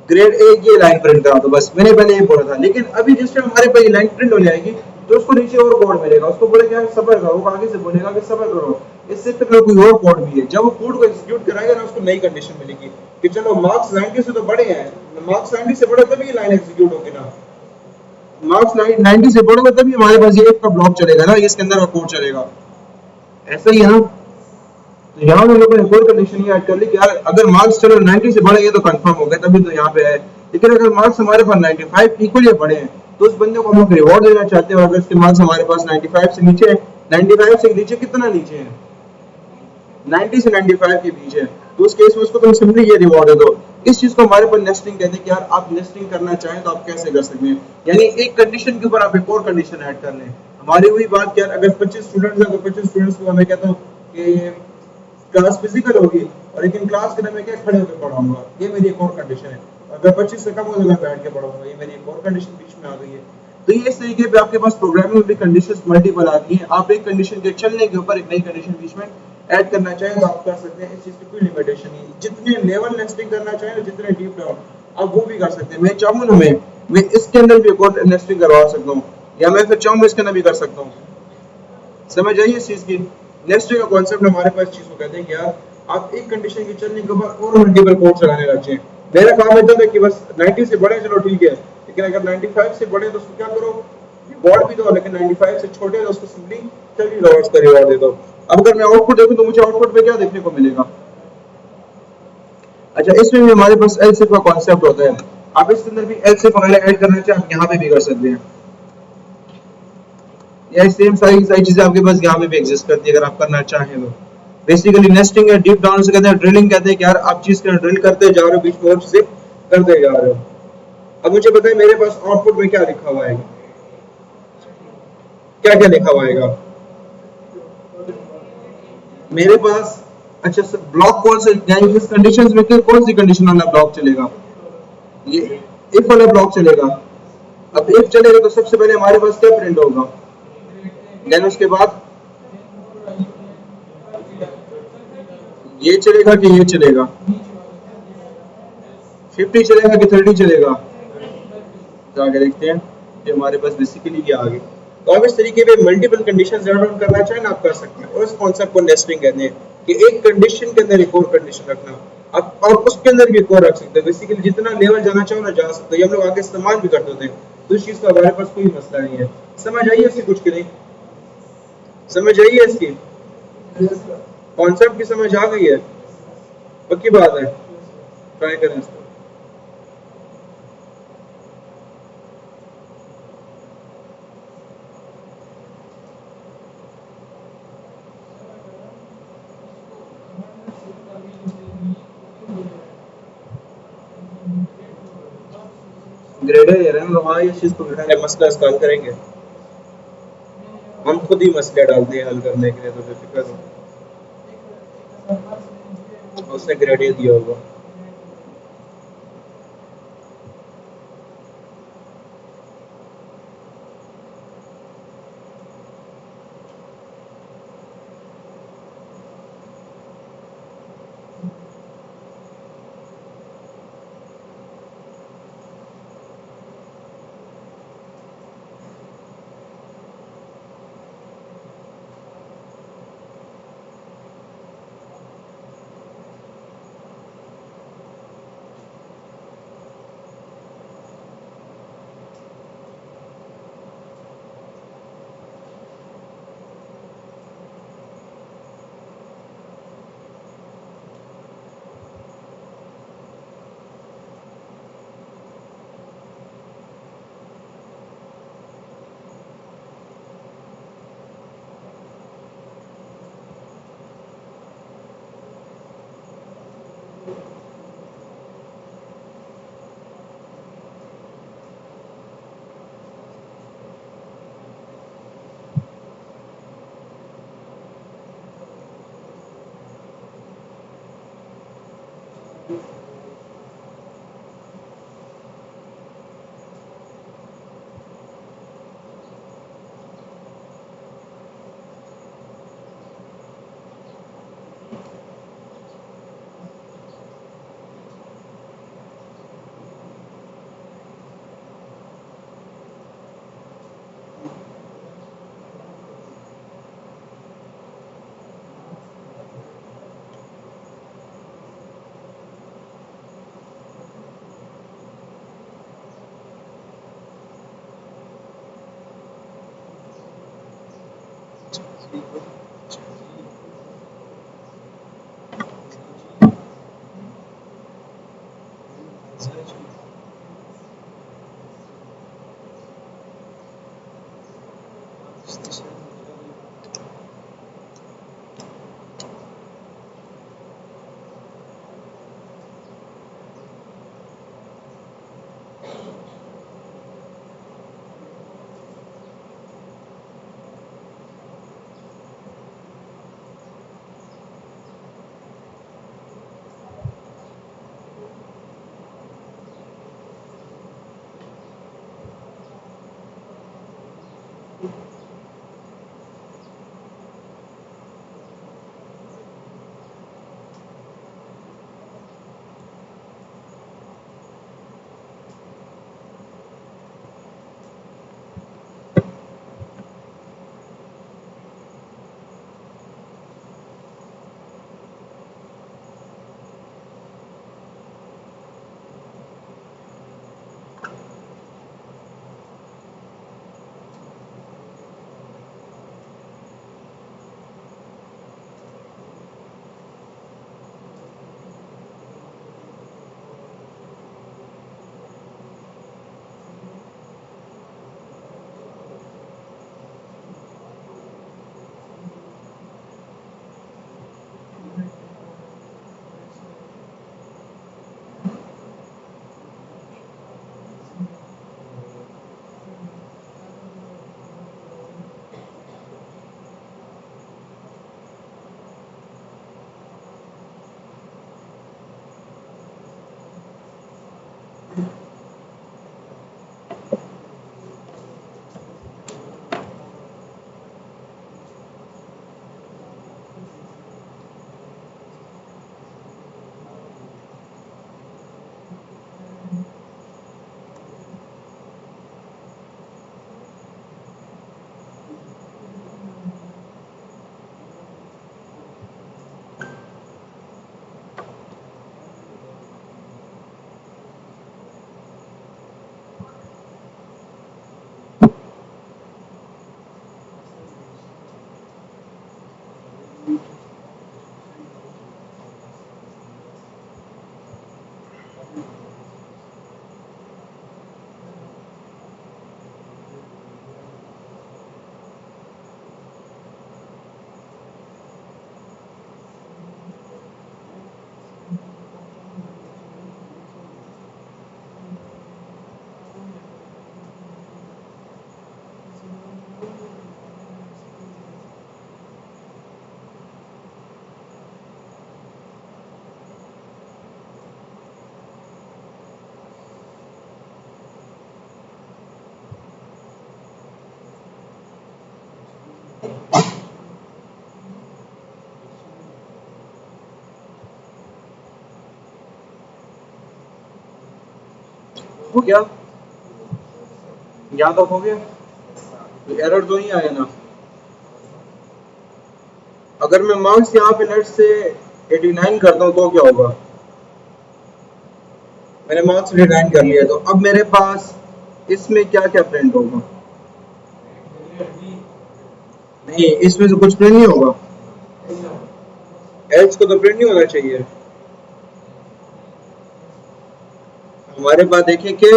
[SPEAKER 1] ग्रेड ए ये लाइन प्रिंट करा दो। बस मैंने पहले ये बोला था। लेकिन अभी जिस टाइम हमारे पास ये लाइन प्रिंट हो जाएगी तो उसको नीचे और कोड मिलेगा, उसको बोलेगा सबर करो, वो आगे से बोलेगा कि सबर करो, इससे फिर कोई और कोड भी है। जब वो कोड को एग्जीक्यूट कराएगा ना, उसको नई कंडीशन मिलेगी कि चलो मार्क्स 90 से तो बड़े हैं, मार्क्स 90 से बड़े तभी ये लाइन एग्जीक्यूट होगी ना। मार्क्स 90 से बड़े तभी हमारे पास ये इफ का ब्लॉक चलेगा ना, इसके अंदर का कोड चलेगा। ऐसा ही है ना। तो यहाँ हम लोगों ने कोई कंडीशन ये ऐड कर ली कि यार अगर मार्क्स चलो 90 से बड़े हैं तो कंफर्म हो गया, तभी तो यहाँ पे है। लेकिन अगर मार्क्स हमारे पास 95 इक्वल या बड़े हैं तो उस बंदे को हम लोग रिवॉर्ड देना चाहते हैं। अगर इसके मार्क्स हमारे पास 95 से नीचे है, 95 से नीचे कितना नीचे है, 90 से 95 के बीच है, तो उस केस में उसको तुम सिंपली ये रिवॉर्ड दे दो। इस चीज को हमारे पास नेस्टिंग कहते हैं कि यार आप नेस्टिंग करना चाहें तो आप कैसे कर सकते हैं। यानी एक कंडीशन के ऊपर आप एक और कंडीशन ऐड कर लें। हमारी वही बात कि यार अगर 25 स्टूडेंट्स हैं तो 25 स्टूडेंट्स को मैं कहता हूँ कि क्लास फिजिकल होगी और लेकिन क्लास के अंदर मैं क्या खड़े होकर पढ़ाऊंगा, ये मेरी एक और कंडीशन है। अगर 25 से कम हो तो मैं बैठ के पढ़ाऊंगा, ये मेरी एक और कंडीशन बीच में आ गई है। तो ये इस तरीके पे आपके पास प्रोग्रामिंग में भी कंडीशंस मल्टीपल आती हैं। आप एक कंडीशन के चलने के ऊपर एक नई कंडीशन बीच में ऐड करना चाहें तो आप कर सकते हैं। इस चीज की कोई लिमिटेशन नहीं है। जितने लेवल नेस्टिंग करना चाहें, जितने डीप डाउन आप वो भी कर सकते हैं। मैं चाहूँ ना मैं इसके अंदर भी एक और नेस्टिंग करवा सकता हूँ, या मैं फिर चाहूँ इसके अंदर भी कर सकता हूँ। समझ आइए इस चीज की। नेस्टिंग का कॉन्सेप्ट हमारे पास चीज को कहते हैं कि यार आप एक कंडीशन के चलने के बाद और मल्टीपल कोड चलाने लग जाए। मेरा काम इतना था कि बस 90 से बड़े चलो ठीक है, लेकिन अगर 95 से बड़े तो उसको क्या करो, रिवॉर्ड भी दो, लेकिन 95 से छोटे तो उसको सिंपली $30 का रिवॉर्ड दे दो। अब अगर मैं आउटपुट देखूं तो मुझे आउटपुट में क्या देखने को मिलेगा? अच्छा, इसमें भी हमारे पास एलसिफ का कॉन्सेप्ट होता है। आप इसके अंदर भी एलसिफ वगैरह ऐड करना चाहें, आप यहाँ पे भी कर सकते हैं। या सेम सारी सारी चीजें आपके पास यहाँ पे भी एग्जिस्ट करती है अगर आप करना चाहें तो। बेसिकली नेस्टिंग है, डीप डाउन से कहते हैं, ड्रिलिंग कहते हैं कि यार आप चीज का ड्रिल करते जा रहे हो, बीच में और चीजें करते जा रहे हो। अब मुझे बताएं मेरे पास आउटपुट में क्या लिखा हुआ है, क्या क्या लिखा हुआ है मेरे पास? अच्छा सर, ब्लॉक कौन से, यानी किस कंडीशंस में कौन सी कंडीशन वाला ब्लॉक चलेगा? ये इफ वाला ब्लॉक चलेगा। अब इफ चलेगा तो सबसे पहले हमारे पास क्या प्रिंट होगा, देन उसके बाद ये चलेगा कि ये चलेगा, 50 चलेगा कि 30 चलेगा, तो आगे देखते हैं। ये हमारे पास बेसिकली ये आ गई। तो आप इस तरीके पे मल्टीपल कंडीशन जरा डाउन करना चाहें ना, आप कर सकते हैं। और इस कॉन्सेप्ट को नेस्टिंग कहते हैं कि एक कंडीशन के अंदर एक और कंडीशन रखना, आप और उसके अंदर भी एक और रख सकते हैं। बेसिकली जितना लेवल जाना चाहो ना जा सकते हो। ये हम लोग आगे इस्तेमाल भी करते होते हैं, तो इस चीज का हमारे पास कोई मसला नहीं है। समझ आइए इसकी कुछ की नहीं, समझ आइए इसकी कॉन्सेप्ट की समझ आ गई है? पक्की बात है, ट्राई करें इसको। ग्रेडर है ना, हाँ इस चीज को बिठाने मसला इसका हल करेंगे। हम खुद ही मसले डालते हैं हल करने के लिए, तो बेफिक्र हो, उसने ग्रेड दिया होगा। हो गया, यहाँ तक हो गया, कोई एरर तो नहीं आया ना। अगर मैं मार्क्स यहाँ पे लेट से 89 करता हूँ तो क्या होगा, मैंने मार्क्स 89 कर लिया, तो अब मेरे पास इसमें क्या क्या प्रिंट होगा, नहीं इसमें से कुछ प्रिंट नहीं होगा, एल्स को तो प्रिंट नहीं होना चाहिए। हमारे पास देखिए कि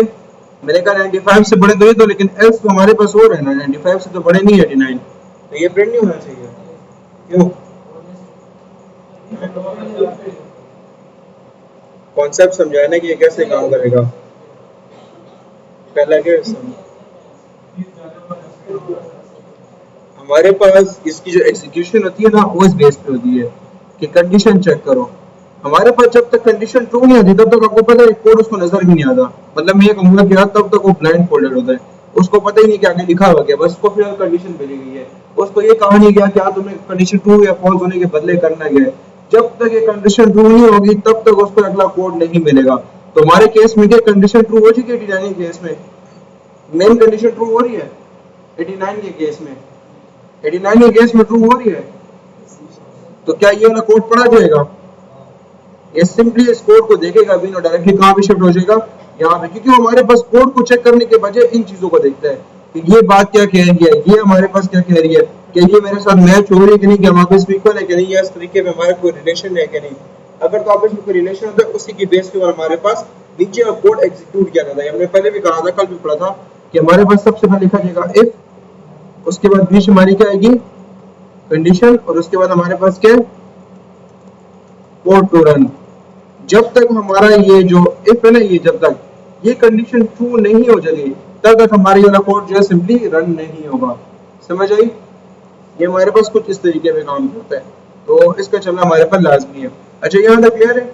[SPEAKER 1] मैंने कहा 95 से बड़े तो ये तो, लेकिन एल्स तो हमारे पास और है ना, 95 से तो बड़े नहीं 89, तो ये प्रिंट नहीं होना चाहिए, क्यों? कॉन्सेप्ट समझाया ना कि ये कैसे काम करेगा, पहला क्या हमारे पास इसकी जो एग्जीक्यूशन होती है ना वो इस बेस पे होती है कि कंडीशन चेक करो। हमारे पास जब तक कंडीशन ट्रू नहीं होती तब तक आपको पता है कोड उसको नजर भी नहीं आता, मतलब मैं ये कहूंगा कि तब तक वो ब्लाइंड फोल्डेड होता है, उसको पता ही नहीं कि आगे लिखा हुआ क्या, बस उसको फिर कंडीशन भेजी गई है, उसको ये कहा नहीं गया क्या तुम्हें कंडीशन ट्रू या फॉल्स होने के बदले करना है। जब तक ये कंडीशन ट्रू नहीं होगी तब तक उसको अगला कोड नहीं मिलेगा। तो हमारे केस में क्या कंडीशन ट्रू हो चुकी है 89 के केस में, मेन कंडीशन ट्रू हो रही है 89 के केस में, 89 के केस में ट्रू हो रही है, तो क्या ये वाला कोड पढ़ा जाएगा? ये सिंपली इस कोड को देखेगा भी ना, डायरेक्टली कहाँ पे शिफ्ट हो जाएगा, यहाँ पे, क्योंकि हमारे पास कोड को चेक करने के बजाय इन चीजों को देखता है कि ये बात क्या कह रही है, ये हमारे पास क्या कह रही है, कि ये मेरे साथ मैच हो रही है कि नहीं, कि हम आपस में इक्वल है कि नहीं, या इस तरीके में हमारा कोई रिलेशन है कि नहीं। अगर तो आपस में कोई रिलेशन होता है उसी की बेस के ऊपर हमारे पास नीचे का कोड एग्जीक्यूट किया जाता है। हमने पहले भी कहा था, कल भी पढ़ा था कि हमारे पास सबसे पहले लिखा जाएगा इफ, उसके बाद बीच हमारी क्या आएगी कंडीशन, और उसके बाद हमारे पास क्या कोड टू रन। जब तक हमारा ये जो इफ है ना, ये जब तक ये कंडीशन ट्रू नहीं हो जाएगी तब तक हमारा ये वाला कोड जो है सिंपली रन नहीं होगा। समझ आई? ये हमारे पास कुछ इस तरीके में काम करता है, तो इसका चलना हमारे पास लाजमी है। अच्छा, यहाँ तक क्लियर है?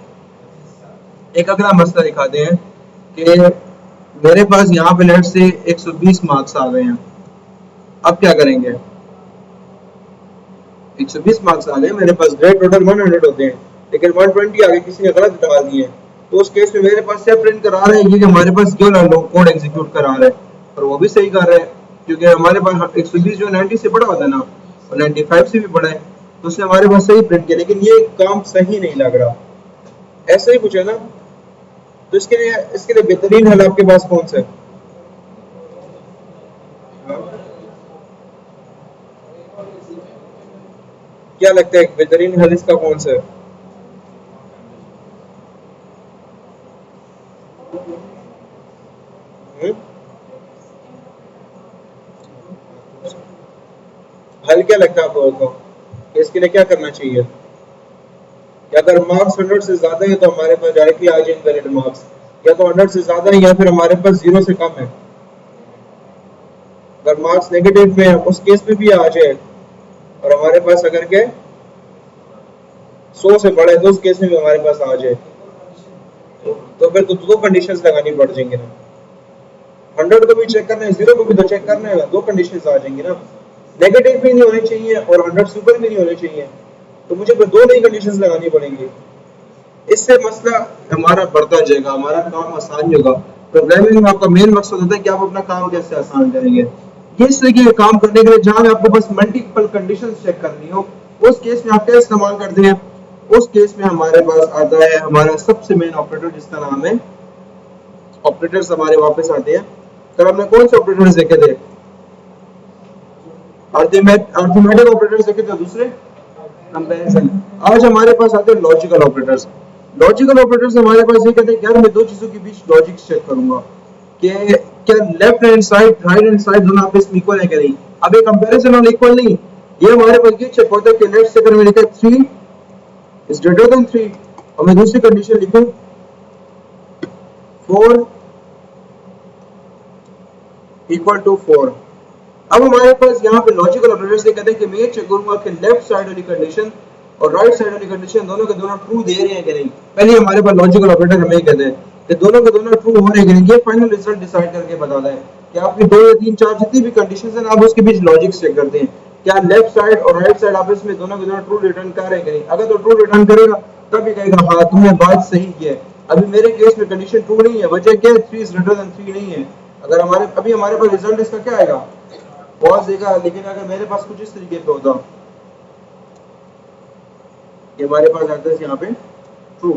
[SPEAKER 1] एक अगला मसला दिखाते हैं कि मेरे पास यहाँ पे लेट से 120 मार्क्स आ गए हैं, अब क्या करेंगे? 120 मार्क्स आ गए मेरे पास, ग्रेड टोटल 100 होते हैं, लेकिन 120 आगे किसी ने गलत डाल दिए, तो उस केस में मेरे पास क्या प्रिंट करा रहा है, ये हमारे पास क्यों ना कोड एग्जीक्यूट करा रहा है, और वो भी सही कर रहा है, क्योंकि हमारे पास 120 जो 90 से बड़ा होता है ना, और 95 से भी बड़ा है, तो उसने हमारे पास सही प्रिंट किया, लेकिन ये काम सही नहीं लग रहा। ऐसा ही कुछ है ना, तो इसके लिए बेहतरीन हल आपके पास कौन सा है? क्या लगता है बेहतरीन हल इसका कौन सा है? हल क्या लगता है आपको बताओ, इसके लिए क्या करना चाहिए? या अगर मार्क्स 100 से ज्यादा है तो हमारे पास डायरेक्टली आ जाए इनवैलिड मार्क्स, या तो 100 से ज्यादा है या फिर हमारे पास 0 से कम है। अगर मार्क्स नेगेटिव में है उस केस में भी आ जाए, और हमारे पास अगर के 100 से बड़ा है तो उस केस में भी हमारे पास आ जाए, तो फिर तो दो कंडीशंस लगानी पड़ जाएंगी ना, 100 को भी चेक करना है, 0 को भी तो चेक करना है, दो कंडीशंस आ जाएंगी ना, नेगेटिव भी नहीं होने चाहिए और 100 से ऊपर भी नहीं होने चाहिए, तो मुझे दो नई कंडीशंस लगानी पड़ेंगी। इससे मसला हमारा बढ़ता जाएगा, हमारा काम आसान होगा। प्रोग्रामिंग में आपका मेन मकसद होता है कि आप अपना काम कैसे आसान करेंगे। इस तरीके के काम करने के लिए जहां आपको बस मल्टीपल कंडीशंस चेक करनी हो, उस केस में आप क्या इस्तेमाल करते हैं? उस केस में हमारे पास आता है हमारा सबसे मेन ऑपरेटर, जिसका नाम है ऑपरेटर्स। हमारे वापस आते हैं, कल हमने कौन से ऑपरेटर्स देखे थे? अरिथमेटिक ऑपरेटर्स देखे थे, दूसरे कंपैरिजन। आज हमारे पास आते हैं लॉजिकल ऑपरेटर्स। लॉजिकल ऑपरेटर्स हमारे पास ये कहते हैं कि यार मैं दो चीजों के बीच लॉजिक चेक करूंगा कि क्या left hand side right hand side दोनों आपस में इक्वल है कि नहीं। अब ये कंपैरिजन और इक्वल नहीं, ये हमारे पास ये चेक होता है कि लेफ्ट से अगर मैं लिखा 3 इज ग्रेटर देन 3 और मैं दूसरी कंडीशन लिखूं 4 इक्वल टू 4, अब हमारे पास यहाँ पे लॉजिकल ऑपरेटर्स ये कहते हैं कि मैं चेक करूंगा कि लेफ्ट साइड वाली कंडीशन और राइट साइड वाली कंडीशन दोनों के दोनों ट्रू दे रहे हैं कि नहीं। पहले हमारे पास लॉजिकल ऑपरेटर हमें कहते हैं कि दोनों के दोनों ट्रू हो रहे हैं कि नहीं। ये फाइनल रिजल्ट डिसाइड करके बताता है कि आपकी 2 या 3 4 जितनी भी कंडीशंस हैं आप उसके बीच लॉजिक चेक करते हैं, क्या लेफ्ट साइड और राइट साइड आपस में दोनों के दोनों ट्रू रिटर्न कर रहे हैं कि नहीं। अगर तो ट्रू रिटर्न करेगा तब ये कहेगा हाँ तुमने बात सही की है, अभी मेरे केस में कंडीशन ट्रू नहीं है, वजह क्या है, 3 इज ग्रेटर देन 3 नहीं है। अगर अभी हमारे पास रिजल्ट इसका क्या आएगा, फॉल्स देगा। लेकिन अगर मेरे पास कुछ इस तरीके पे होता कि हमारे पास आता है यहाँ पे ट्रू,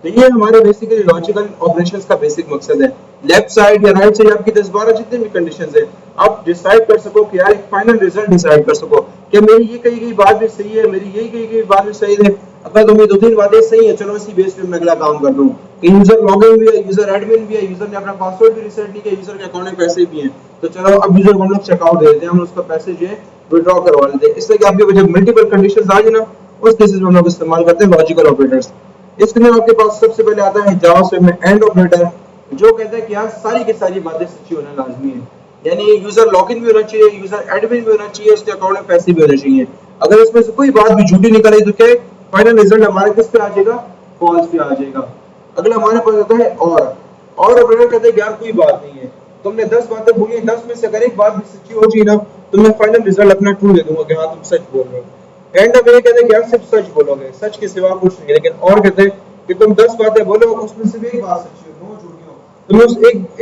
[SPEAKER 1] तो ये हमारे बेसिकली लॉजिकल ऑपरेशंस का बेसिक मकसद है। लेफ्ट साइड या राइट साइड आपकी 10-12 जितने भी कंडीशंस है, आप डिसाइड कर सको कि यार एक फाइनल रिजल्ट डिसाइड कर सको कि मेरी ये कही गई बात भी सही है, मेरी यही कही गई बात भी सही है। अगर तुम्हें 2-3 बातें सही है, चलो इसी बेस पे मैं अगला काम कर दूं कि यूजर लॉगिन भी है, यूजर एडमिन भी है, यूजर ने अपना पासवर्ड भी रीसेट नहीं किया, यूजर के अकाउंट में पैसे भी हैं, तो चलो अब यूजर को हम लोग चेकआउट दे देते हैं, हम उसका पैसे जो है विड्रॉ करवा लेते हैं। इससे कि आपके जब मल्टीपल कंडीशंस आ जाए ना, उस केसेस में हम लोग इस्तेमाल करते हैं लॉजिकल ऑपरेटर्स। इसके लिए आपके पास सबसे पहले आता है जावास्क्रिप्ट में एंड ऑपरेटर, जो कहता है कि यार सारी की सारी बातें सच्ची होना लाजमी है, यानी यूजर लॉगिन भी होना चाहिए, यूजर एडमिन भी होना चाहिए, उसके अकाउंट में पैसे भी होने चाहिए। अगर इसमें से कोई बात भी झूठी निकल आई तो क्या फाइनल रिजल्ट हमारे किस पे आ जाएगा, फॉल्स पे आ जाएगा। अगला हमारे पास आता है और ऑपरेटर कहते हैं यार कोई बात नहीं है, तुमने 10 बातें बोली, 10 में से अगर एक बात भी सच्ची हो जाए ना, तो मैं फाइनल रिजल्ट अपना ट्रू दे दूंगा कि हाँ तुम सच बोल रहे हो। एंड अब ये कहते हैं कि यार सिर्फ सच बोलोगे, सच के सिवा कुछ नहीं। लेकिन और कहते हैं कि तुम 10 बातें बोलो, उसमें से एक बात सच्ची हो, 9 झूठी हो, तो मैं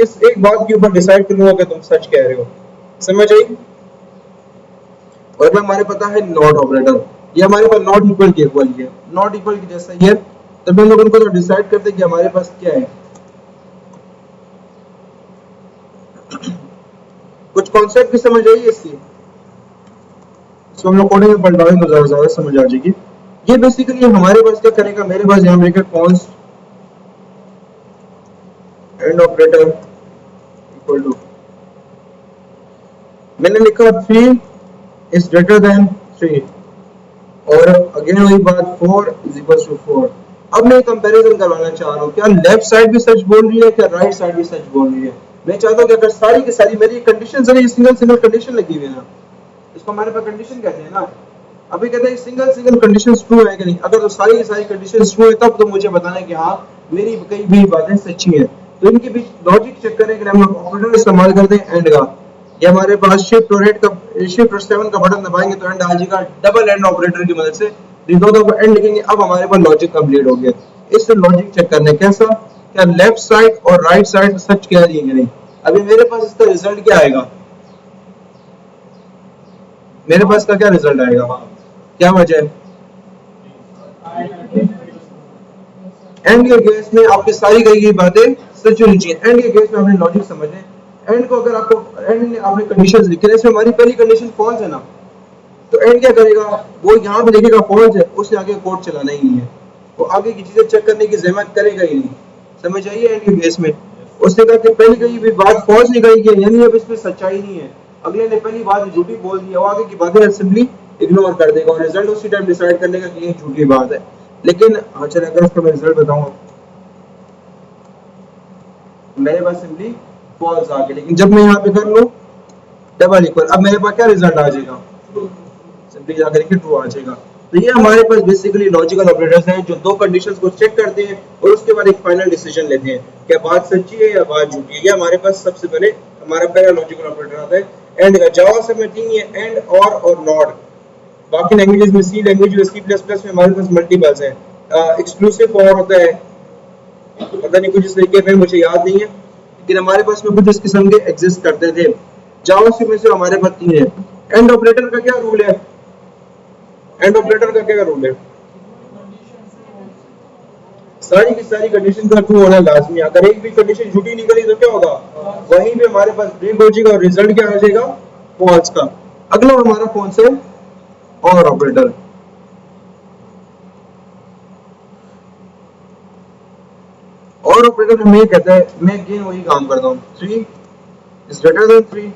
[SPEAKER 1] इस एक बात के ऊपर डिसाइड करूंगा कि तुम सच कह रहे हो। समझ आई? और अगला हमारे पता है नॉट ऑपरेटर, ये हमारे पास नॉट इक्वल के इक्वल है, नॉट इक्वल की जैसा ही है। तब हम लोग उनको तो डिसाइड करते हैं कि हमारे पास क्या है। कुछ कॉन्सेप्ट की समझ आई इसकी, इसको हम लोग कोडिंग में पढ़ रहे हैं तो ज्यादा समझ आ जाएगी। ये बेसिकली हमारे पास क्या करेगा, मेरे पास यहाँ लिखा const and operator equal to, मैंने लिखा 3 इज ग्रेटर देन 3 और अगेन वही बात 4 इज इक्वल टू 4। अब मैं कंपैरिजन करवाना चाह रहा हूँ, क्या लेफ्ट साइड भी सच बोल रही है, क्या राइट साइड भी सच बोल रही है। मैं चाहता हूँ कि अगर सारी की सारी मेरी कंडीशन है, सिंगल कंडीशन लगी हुई है ना, इसको हमारे पास कंडीशन कहते हैं ना। अभी कहते हैं सिंगल कंडीशंस ट्रू है कि नहीं, अगर तो सारी की सारी कंडीशंस ट्रू है तब तो मुझे बताना है कि हाँ मेरी कई भी बातें सच्ची है। तो इनके बीच लॉजिक चेक करने के लिए हम लोग ऑपरेटर इस्तेमाल करते हैं एंड का। ये हमारे पास शिफ्ट और 7 का बटन दबाएंगे तो एंड आ जाएगा, डबल एंड ऑपरेटर की मदद से दो को एंड लिखेंगे। अब हमारे पास लॉजिक कंप्लीट हो गया। इससे लॉजिक चेक करने कैसा, क्या लेफ्ट साइड और राइट साइड सच कह रही है कि नहीं। अभी मेरे पास इसका रिजल्ट क्या आएगा, मेरे पास का क्या रिजल्ट आएगा, क्या वजह है, एंड के केस में आपकी सारी कही गई बातें सच होनी चाहिए। एंड के केस में आपने लॉजिक समझे, एंड को अगर आपको एंड ने आपने कंडीशंस लिखे हैं, इसमें हमारी पहली कंडीशन फॉल्स है ना, तो एंड क्या करेगा, वो यहाँ पे लिखेगा फॉल्स है, उससे आगे कोड चलाना ही नहीं है, वो आगे की चीजें चेक करने की जहमत करेगा ही नहीं। समझ आइए? एंड के केस में उसने कहा कि पहली कही भी बात फॉल्स निकली है, यानी अब इसमें सच्चाई नहीं है, अगले ने पहली बात झूठी बोल दी, वो आगे की बातें सिंपली इग्नोर कर देगा और रिजल्ट उसी टाइम डिसाइड कर लेगा कि ये झूठी बात है। लेकिन अच्छा अगर इसका मैं रिजल्ट बताऊंगा, मेरे पास सिंपली फॉल्स आ गया, लेकिन जब मैं यहाँ पे कर लूं डबल इक्वल, अब मेरे पास क्या रिजल्ट आ जाएगा, सिंपली जाकर के ट्रू आ जाएगा। तो ये हमारे पास बेसिकली लॉजिकल ऑपरेटर्स हैं जो दो कंडीशंस को चेक करते हैं और उसके बाद एक फाइनल डिसीजन लेते हैं क्या बात सच्ची है या बात झूठी है। ये हमारे पास सबसे पहले हमारा पहला लॉजिकल ऑपरेटर आता है एंड का। जावा से में 3 है, एंड और नॉट। बाकी लैंग्वेजेस में सी लैंग्वेज और C++ में हमारे पास मल्टीपल्स है। एक्सक्लूसिव और होता है, पता नहीं कुछ इस तरीके पे, मुझे याद नहीं है, लेकिन हमारे पास में कुछ इस किस्म के एग्जिस्ट करते थे। जावा में से हमारे पास 3 है। एंड ऑपरेटर का क्या रूल है, एंड ऑपरेटर का क्या रूल है, सारी की सारी कंडीशन का ट्रू होना लाजमी है। अगर एक भी कंडीशन झूठी निकली तो क्या होगा, वहीं पे हमारे पास ब्रेक हो जाएगा और रिजल्ट क्या आ जाएगा, फॉल्स का। अगला हमारा कौन सा है, और ऑपरेटर। और ऑपरेटर हमें कहता है, मैं अगेन वही काम करता हूँ, 3 इज ग्रेटर देन 3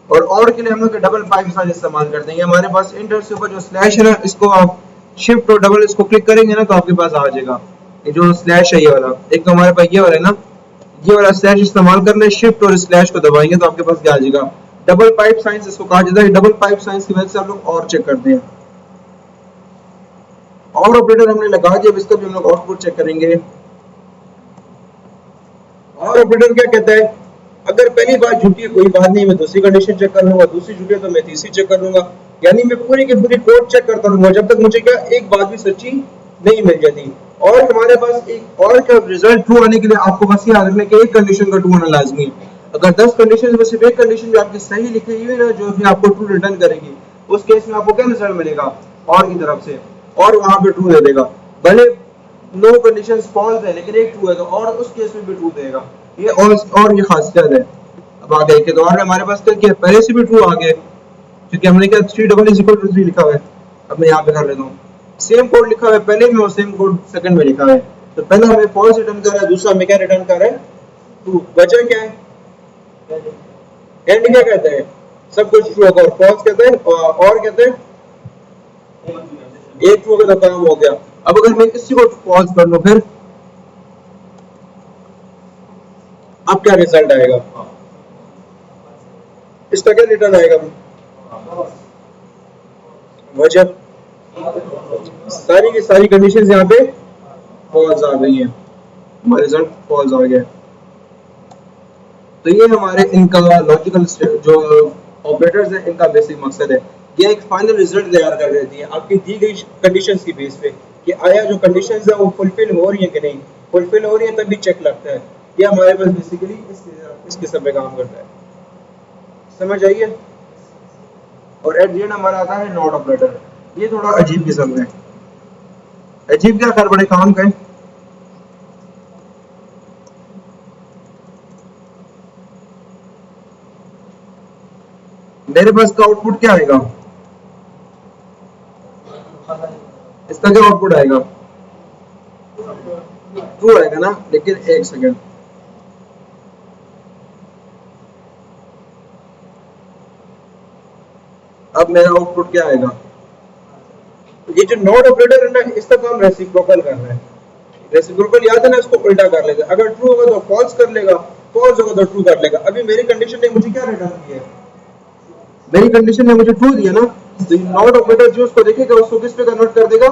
[SPEAKER 1] और के लिए हम लोग डबल पाइप साइज इस्तेमाल करते हैं। हमारे पास इंटर से ऊपर जो स्लैश है ना, इसको आप शिफ्ट और डबल इसको क्लिक करेंगे ना तो आपके पास आ जाएगा ये जो स्लैश है, ये वाला। एक तो हमारे पास ये वाला है ना, ये वाला स्लैश इस्तेमाल करना है, शिफ्ट और स्लैश को दबाएंगे तो आपके पास क्या आ जाएगा, डबल पाइप साइंस इसको कहा जाता है। डबल पाइप साइंस की वजह से हम लोग और चेक करते हैं। और ऑपरेटर हमने लगा दिया, अब इसका भी हम लोग आउटपुट चेक करेंगे। और ऑपरेटर क्या कहता है, अगर पहली बात झूठी है कोई बात नहीं, मैं दूसरी कंडीशन चेक कर लूंगा, दूसरी झूठी है तो मैं तीसरी चेक कर लूंगा, यानी मैं पूरी की पूरी कोड चेक करता रहूंगा जब तक मुझे क्या एक बात भी सच्ची नहीं मिल जाती। और हमारे पास एक और का रिजल्ट ट्रू आने के लिए आपको बस याद रखना कि एक कंडीशन का ट्रू होना लाजमी है। अगर 10 कंडीशन में सिर्फ एक कंडीशन भी आपकी सही लिखी हुई है ना, जो भी आपको ट्रू रिटर्न करेगी, उस केस में आपको क्या रिजल्ट मिलेगा और की तरफ से, और वहां पे ट्रू दे देगा। भले 9 कंडीशंस फॉल्स है लेकिन एक ट्रू है तो और उस केस में भी ट्रू देगा। ये और ये खासियत है। अब आगे के दौर में हमारे पास क्या पहले से भी ट्रू आ गए, क्योंकि हमने क्या 3 लिखा हुआ है। अब मैं यहाँ पे कर लेता हूँ, सेम कोड लिखा हुआ है पहले में और सेम कोड सेकंड में लिखा है। तो पहला हमें फॉल्स रिटर्न कर रहा है, दूसरा हमें क्या रिटर्न कर रहा है, ट्रू। वजह क्या है, एंड क्या कहते हैं, सब कुछ ट्रू होगा, और फॉल्स कहते हैं और कहते हैं एक ट्रू होगा तो काम हो गया। अब अगर मैं इसी को फॉल्स कर लूं फिर अब क्या रिजल्ट आएगा, इसका क्या रिटर्न आएगा, वजह सारी की सारी कंडीशंस यहाँ पे फॉल्स आ गई हैं, हमारा रिजल्ट फॉल्स आ गया। तो ये हमारे इनका लॉजिकल जो ऑपरेटर्स हैं इनका बेसिक मकसद है। ये एक फाइनल रिजल्ट तैयार कर देती है आपकी दी गई कंडीशंस की बेस पे कि आया जो कंडीशंस है वो फुलफिल हो रही है कि नहीं, फुलफिल हो रही है तभी चेक लगता है। ये हमारे पास बेसिकली इस किस्म पे काम करता है, समझ आइए। और एट द एंड हमारा आता है नॉट ऑपरेटर। ये थोड़ा अजीब किस्म है, अजीब क्या कर बड़े काम का है। मेरे पास का आउटपुट क्या आएगा, इसका क्या आउटपुट आएगा, ट्रू आएगा ना। लेकिन एक सेकंड, अब मेरा आउटपुट क्या आएगा, ये जो नॉट ऑपरेटर है ना इसका काम रेसिप्रोकल करना है। रेसिप्रोकल याद है ना, इसको उल्टा कर लेगा, अगर ट्रू होगा तो फॉल्स कर लेगा, फॉल्स होगा तो ट्रू कर लेगा। अभी मेरी कंडीशन ने मुझे क्या रिटर्न किया है, मेरी कंडीशन ने मुझे ट्रू दिया ना, तो नॉट ऑपरेटर जो उसको देखेगा उसको किस पे कन्वर्ट कर देगा,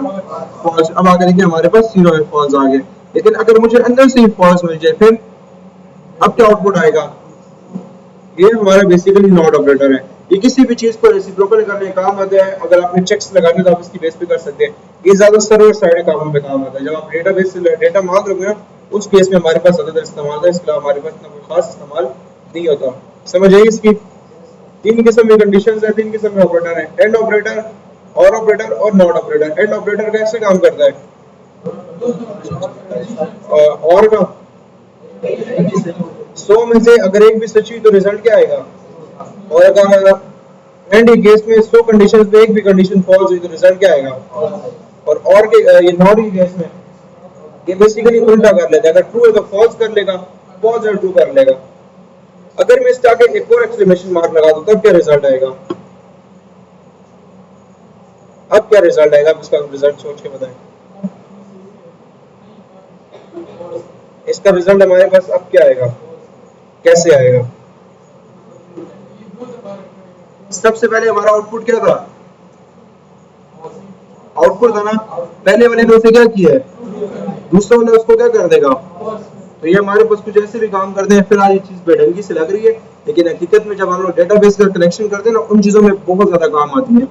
[SPEAKER 1] फॉल्स। अब आगे देखिए हमारे पास 0 है, फॉल्स आ गए। लेकिन अगर मुझे अंदर से ही फॉल्स मिल जाए फिर अब क्या आउटपुट आएगा, ये हमारा बेसिकली नॉट ऑपरेटर है। ये किसी भी चीज को रेसिप्रोकल करने का काम आता है। अगर आपने चेक्स लगाने तो आप इसकी बेस पे कर सकते हैं। ये ज्यादा सर्वर साइड कामों पे काम आता है। जब आप डेटाबेस से डेटा मांग रहे हो ना उस केस में हमारे पास ज्यादातर इस्तेमाल है, इसके अलावा हमारे पास इतना कोई खास इस्तेमाल नहीं होता। समझ आइए। इसकी 3 किस्म की कंडीशंस है, 3 किस्म के ऑपरेटर है, एंड ऑपरेटर, और ऑपरेटर और नॉट ऑपरेटर। एंड ऑपरेटर कैसे काम करता है, और का 100 में से अगर एक भी सच हुई तो रिजल्ट क्या आएगा, और अगर एंड केस में 100 कंडीशंस में एक भी कंडीशन फॉल्स हुई तो रिजल्ट क्या आएगा। और के ये नॉट के केस में ये बेसिकली उल्टा कर लेता है, अगर ट्रू है तो फॉल्स कर लेगा, फॉल्स है ट्रू कर लेगा। अगर मैं इसके आगे एक और एक्सक्लेमेशन मार्क लगा दूं तब क्या रिजल्ट आएगा, अब क्या रिजल्ट आएगा, आप इसका रिजल्ट सोच के बताएं। इसका रिजल्ट हमारे पास अब क्या आएगा, कैसे आएगा। सबसे पहले हमारा आउटपुट क्या था, आउटपुट था ना, पहले वाले ने उसे क्या किया है, दूसरा वाला उसको क्या कर देगा। तो ये हमारे पास कुछ ऐसे भी काम करते हैं, फिलहाल ये चीज बेढंगी से लग रही है, लेकिन हकीकत में जब हम लोग डेटाबेस का कनेक्शन करते हैं ना उन चीजों में बहुत ज्यादा काम आती है।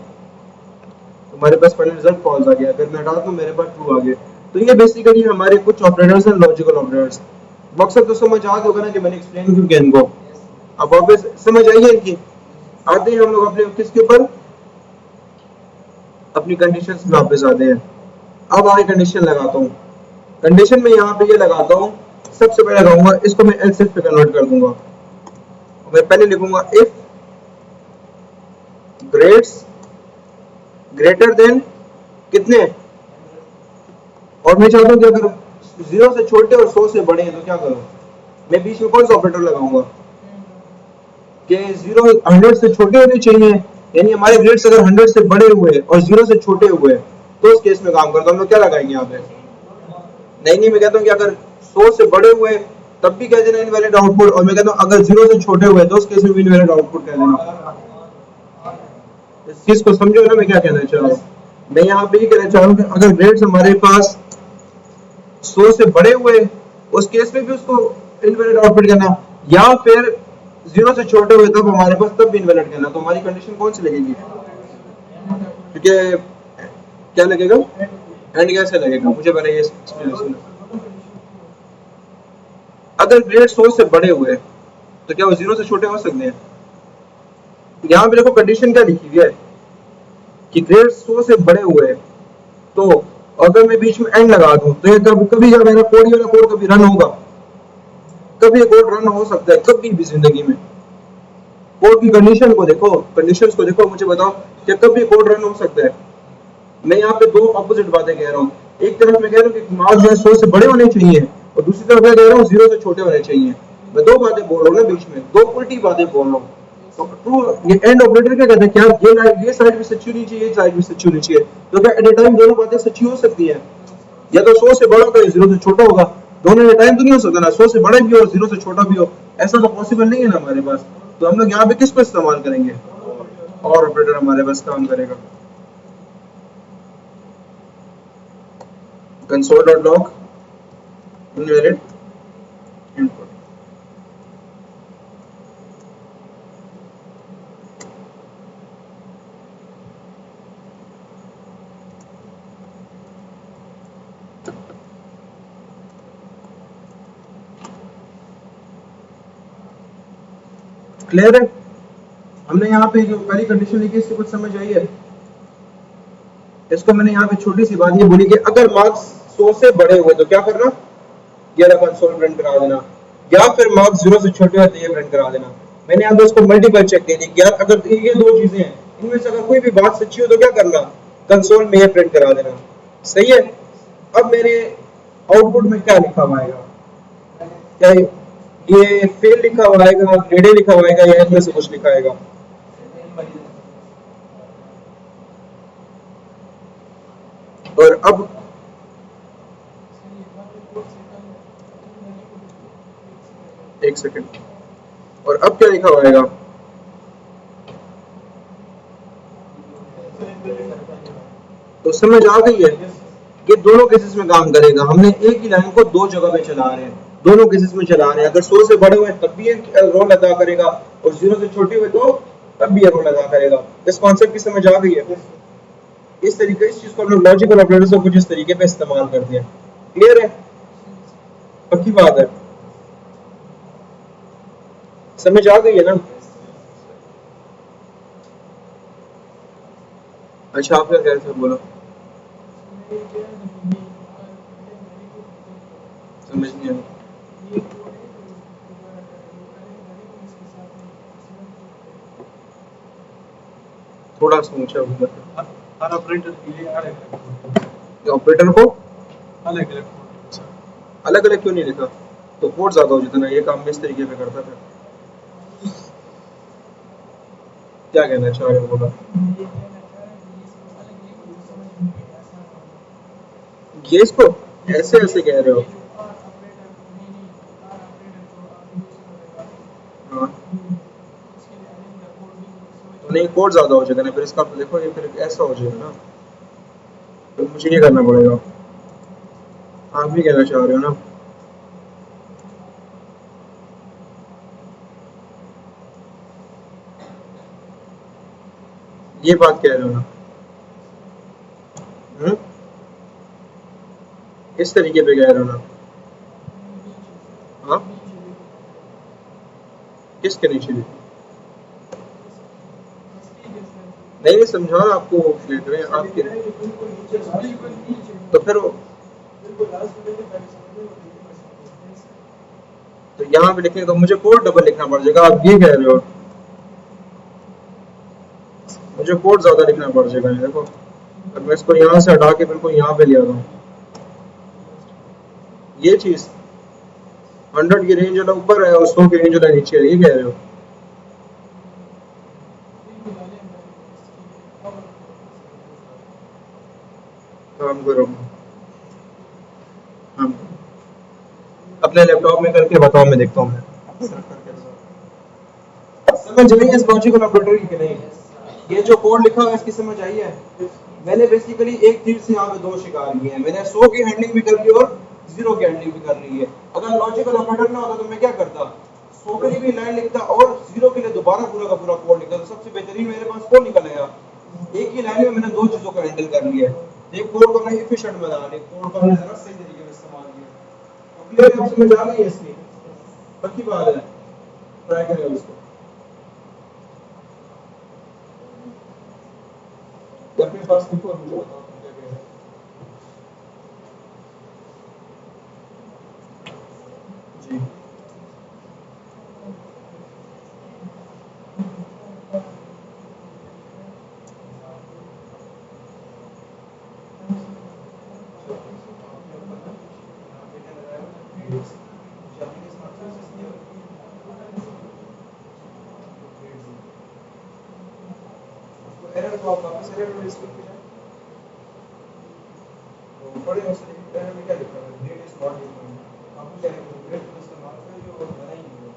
[SPEAKER 1] हमारे पास पहले रिजल्ट फॉल्स आ गया, अगर मैं हटा दूं मेरे पास ट्रू आ गया। तो ये बेसिकली हमारे कुछ ऑपरेटर्स हैं, लॉजिकल ऑपरेटर्स। मकसद तो समझ आ गया होगा ना कि मैंने एक्सप्लेन क्यों किया इनको। अब वापस समझ आई है इनकी। आते हैं हम लोग अपने किसके ऊपर, अपनी कंडीशंस में वापस आते हैं। अब आगे कंडीशन लगाता हूँ। कंडीशन में यहाँ पे ये लगाता हूँ, सबसे पहले लगाऊंगा इसको मैं एल्स इफ पे कन्वर्ट कर दूंगा। मैं पहले लिखूंगा इफ ग्रेड्स ग्रेटर देन कितने, और मैं चाहता हूँ कि अगर 0 से छोटे और 100 से बड़े हैं तो क्या करूं, मैं बीच में कौन सा ऑपरेटर लगाऊंगा कि 0 100 से छोटे होने चाहिए, यानी हमारे ग्रेड्स अगर 100 से बड़े हुए और 0 से छोटे हुए तो उस केस में काम करता हूं। हम लोग क्या लगाएंगे यहाँ पे, नहीं मैं कहता हूँ कि अगर 100 से बड़े हुए तब भी कह देना इनवैलिड आउटपुट, और मैं कहता हूँ अगर 0 से छोटे हुए तो उस केस में भी इनवैलिड आउटपुट कह देना। इस चीज को समझो ना मैं क्या कहना चाह रहा हूँ। मैं यहाँ पे ये कहना चाह रहा हूँ कि अगर ग्रेड्स हमारे पास 100 से बड़े हुए उस केस में भी उसको इनवैलिड आउटपुट कहना, या फिर 0 से छोटे हुए तब हमारे पास तब भी इनवैलिड कहना। तो हमारी कंडीशन कौन सी लगेगी, क्योंकि क्या लगेगा, एंड कैसे लगेगा मुझे पहले ये एक्सप्लेनेशन। अगर ग्रेड 100 से बड़े हुए तो क्या वो 0 से छोटे हो सकते हैं? यहाँ पे देखो कंडीशन क्या लिखी हुई है कि ग्रेड 100 से बड़े हुए, तो अगर मैं बीच में एंड लगा दूं तो ये कभी जब मेरा कोड वाला कोड कभी रन होगा, कभी कोड रन हो सकता है कभी भी जिंदगी में। कोड की कंडीशन को देखो, कंडीशंस को देखो, मुझे बताओ क्या कभी कोड रन हो सकता है? मैं यहाँ पे दो अपोजिट बातें कह रहा हूँ। एक तरफ मैं कह रहा हूँ कि मार्क्स जो है 100 से बड़े होने चाहिए और दूसरी तरफ मैं कह रहा हूँ 0 से छोटे होने चाहिए। मैं दो बातें बोल रहा हूँ ना, बीच में दो उल्टी बातें बोल रहा हूँ। तो ट्रू ये एंड ऑपरेटर क्या कहता है, क्या ये साइड भी सच्ची होनी चाहिए, ये साइड भी सच्ची होनी चाहिए। तो क्या एट ए टाइम दोनों बातें सच्ची हो सकती है? या तो 100 से बड़ा होगा या 0 से छोटा होगा, दोनों एट ए टाइम तो नहीं हो सकता ना, 100 से बड़ा भी हो और 0 से छोटा भी हो, ऐसा तो पॉसिबल नहीं है ना हमारे पास। तो हम लोग यहाँ पे किसको इस्तेमाल करेंगे? और ऑपरेटर हमारे पास काम करेगा। console.log invalid input। क्लियर है? हमने यहाँ पे जो पहली कंडीशन लिखी इससे कुछ समझ आई है? इसको मैंने यहाँ पे छोटी सी बात ये बोली कि अगर मार्क्स 100 से बड़े हुए तो क्या करना, ये कंसोल प्रिंट करा देना, या फिर मार्क्स 0 से छोटे हुए तो ये प्रिंट करा देना। मैंने यहाँ पे इसको मल्टीपल चेक दे दी कि यार अगर ये दो चीजें हैं, इनमें से अगर कोई भी बात सच्ची हो तो क्या करना, कंसोल में ये प्रिंट करा देना। सही है? अब मेरे आउटपुट में क्या लिखा हुआ आएगा? क्या ये फेल लिखा हुआ आएगा, ग्रेडेड लिखा हुआ आएगा, या इनमें से कुछ लिखा आएगा? और अब एक सेकंड, और अब क्या लिखा हुआ आएगा? तो समझ आ गई है कि दोनों केसेस में काम करेगा। हमने एक ही लाइन को दो जगह पे चला रहे हैं, दोनों केसेस में चला रहे हैं। अगर 100 से बड़े हुए तब भी एक रोल अदा करेगा और 0 से छोटे हुए तो तब भी ये रोल अदा करेगा। इस कॉन्सेप्ट की समझ आ गई है? इस तरीके, इस चीज को हम लोग लॉजिकल ऑपरेटर्स को कुछ इस तरीके पे इस्तेमाल करते हैं। क्लियर है? पक्की बात है? समझ आ गई है ना? अच्छा आप क्या कह रहे थे, बोलो। समझ नहीं आई। थोड़ा सा ऊंचा होगा।
[SPEAKER 2] हर ऑपरेटर के लिए
[SPEAKER 1] ऑपरेटर को
[SPEAKER 2] अलग अलग
[SPEAKER 1] अलग अलग क्यों नहीं लिखा? तो कोड ज्यादा हो जाता ना, ये काम मैं इस तरीके पे करता था। क्या कहना चाह रहे हो, बोला। ये इसको ऐसे ऐसे कह रहे हो? हाँ तो नहीं, कोड ज्यादा हो जाएगा ना फिर इसका, देखो ये फिर ऐसा हो जाएगा ना, तो मुझे ये करना पड़ेगा। आप भी कहना चाह रहे हो ना? ये बात कह रहे हो ना? हम्म, इस तरीके पे कह रहे हो ना? हाँ, किसके नीचे लिखी? नहीं समझा आपको, देख रहे हैं आपके, तो फिर तो यहाँ पे लिखेंगे तो मुझे कोड डबल लिखना पड़ जाएगा, आप ये कह रहे हो? मुझे कोड ज्यादा लिखना पड़ जाएगा। देखो अब मैं इसको यहाँ से हटा के बिल्कुल यहाँ पे ले आता हूँ, ये चीज 100 की रेंज वाला ऊपर है और 100 की रेंज वाला नीचे है, ये कह रहे हो? काम करो, हम अपने लैपटॉप में करके बताओ, मैं देखता हूँ। समझ आई है इस लॉजिकल ऑपरेटर की कि नहीं? ये जो कोड लिखा हुआ है इसकी समझ आई है? मैंने बेसिकली एक तीर से यहाँ पे दो शिकार किए हैं। मैंने 100 की हैंडलिंग भी कर ली और 0 की हैंडलिंग भी कर ली है। अगर लॉजिकल ऑपरेटर ना होता तो मैं क्या करता, 100 के लिए भी लाइन लिखता और 0 के लिए दोबारा पूरा का पूरा कोड लिखता, तो सबसे बेहतरीन मेरे पास कोड निकल आया। एक ही लाइन में मैंने दो चीजों को हैंडल कर लिया है। एक कोड को हमने एफिशिएंट बना लिया, कोड को हमने जरा सही तरीके से इस्तेमाल किया। तो क्लियर है, आप समझ आ गई है इसकी पक्की बात है, ट्राई करें उसको या अपने पास लिखो और मुझे बताओ तुम क्या कह रहे हो। जी एरर को आप वापस एरर में इसको किया तो बड़े उसने एरर में क्या लिखा है, ग्रेड इज नॉट डिफाइंड। आपको क्या है ग्रेड का इस्तेमाल करें जो बना ही नहीं है।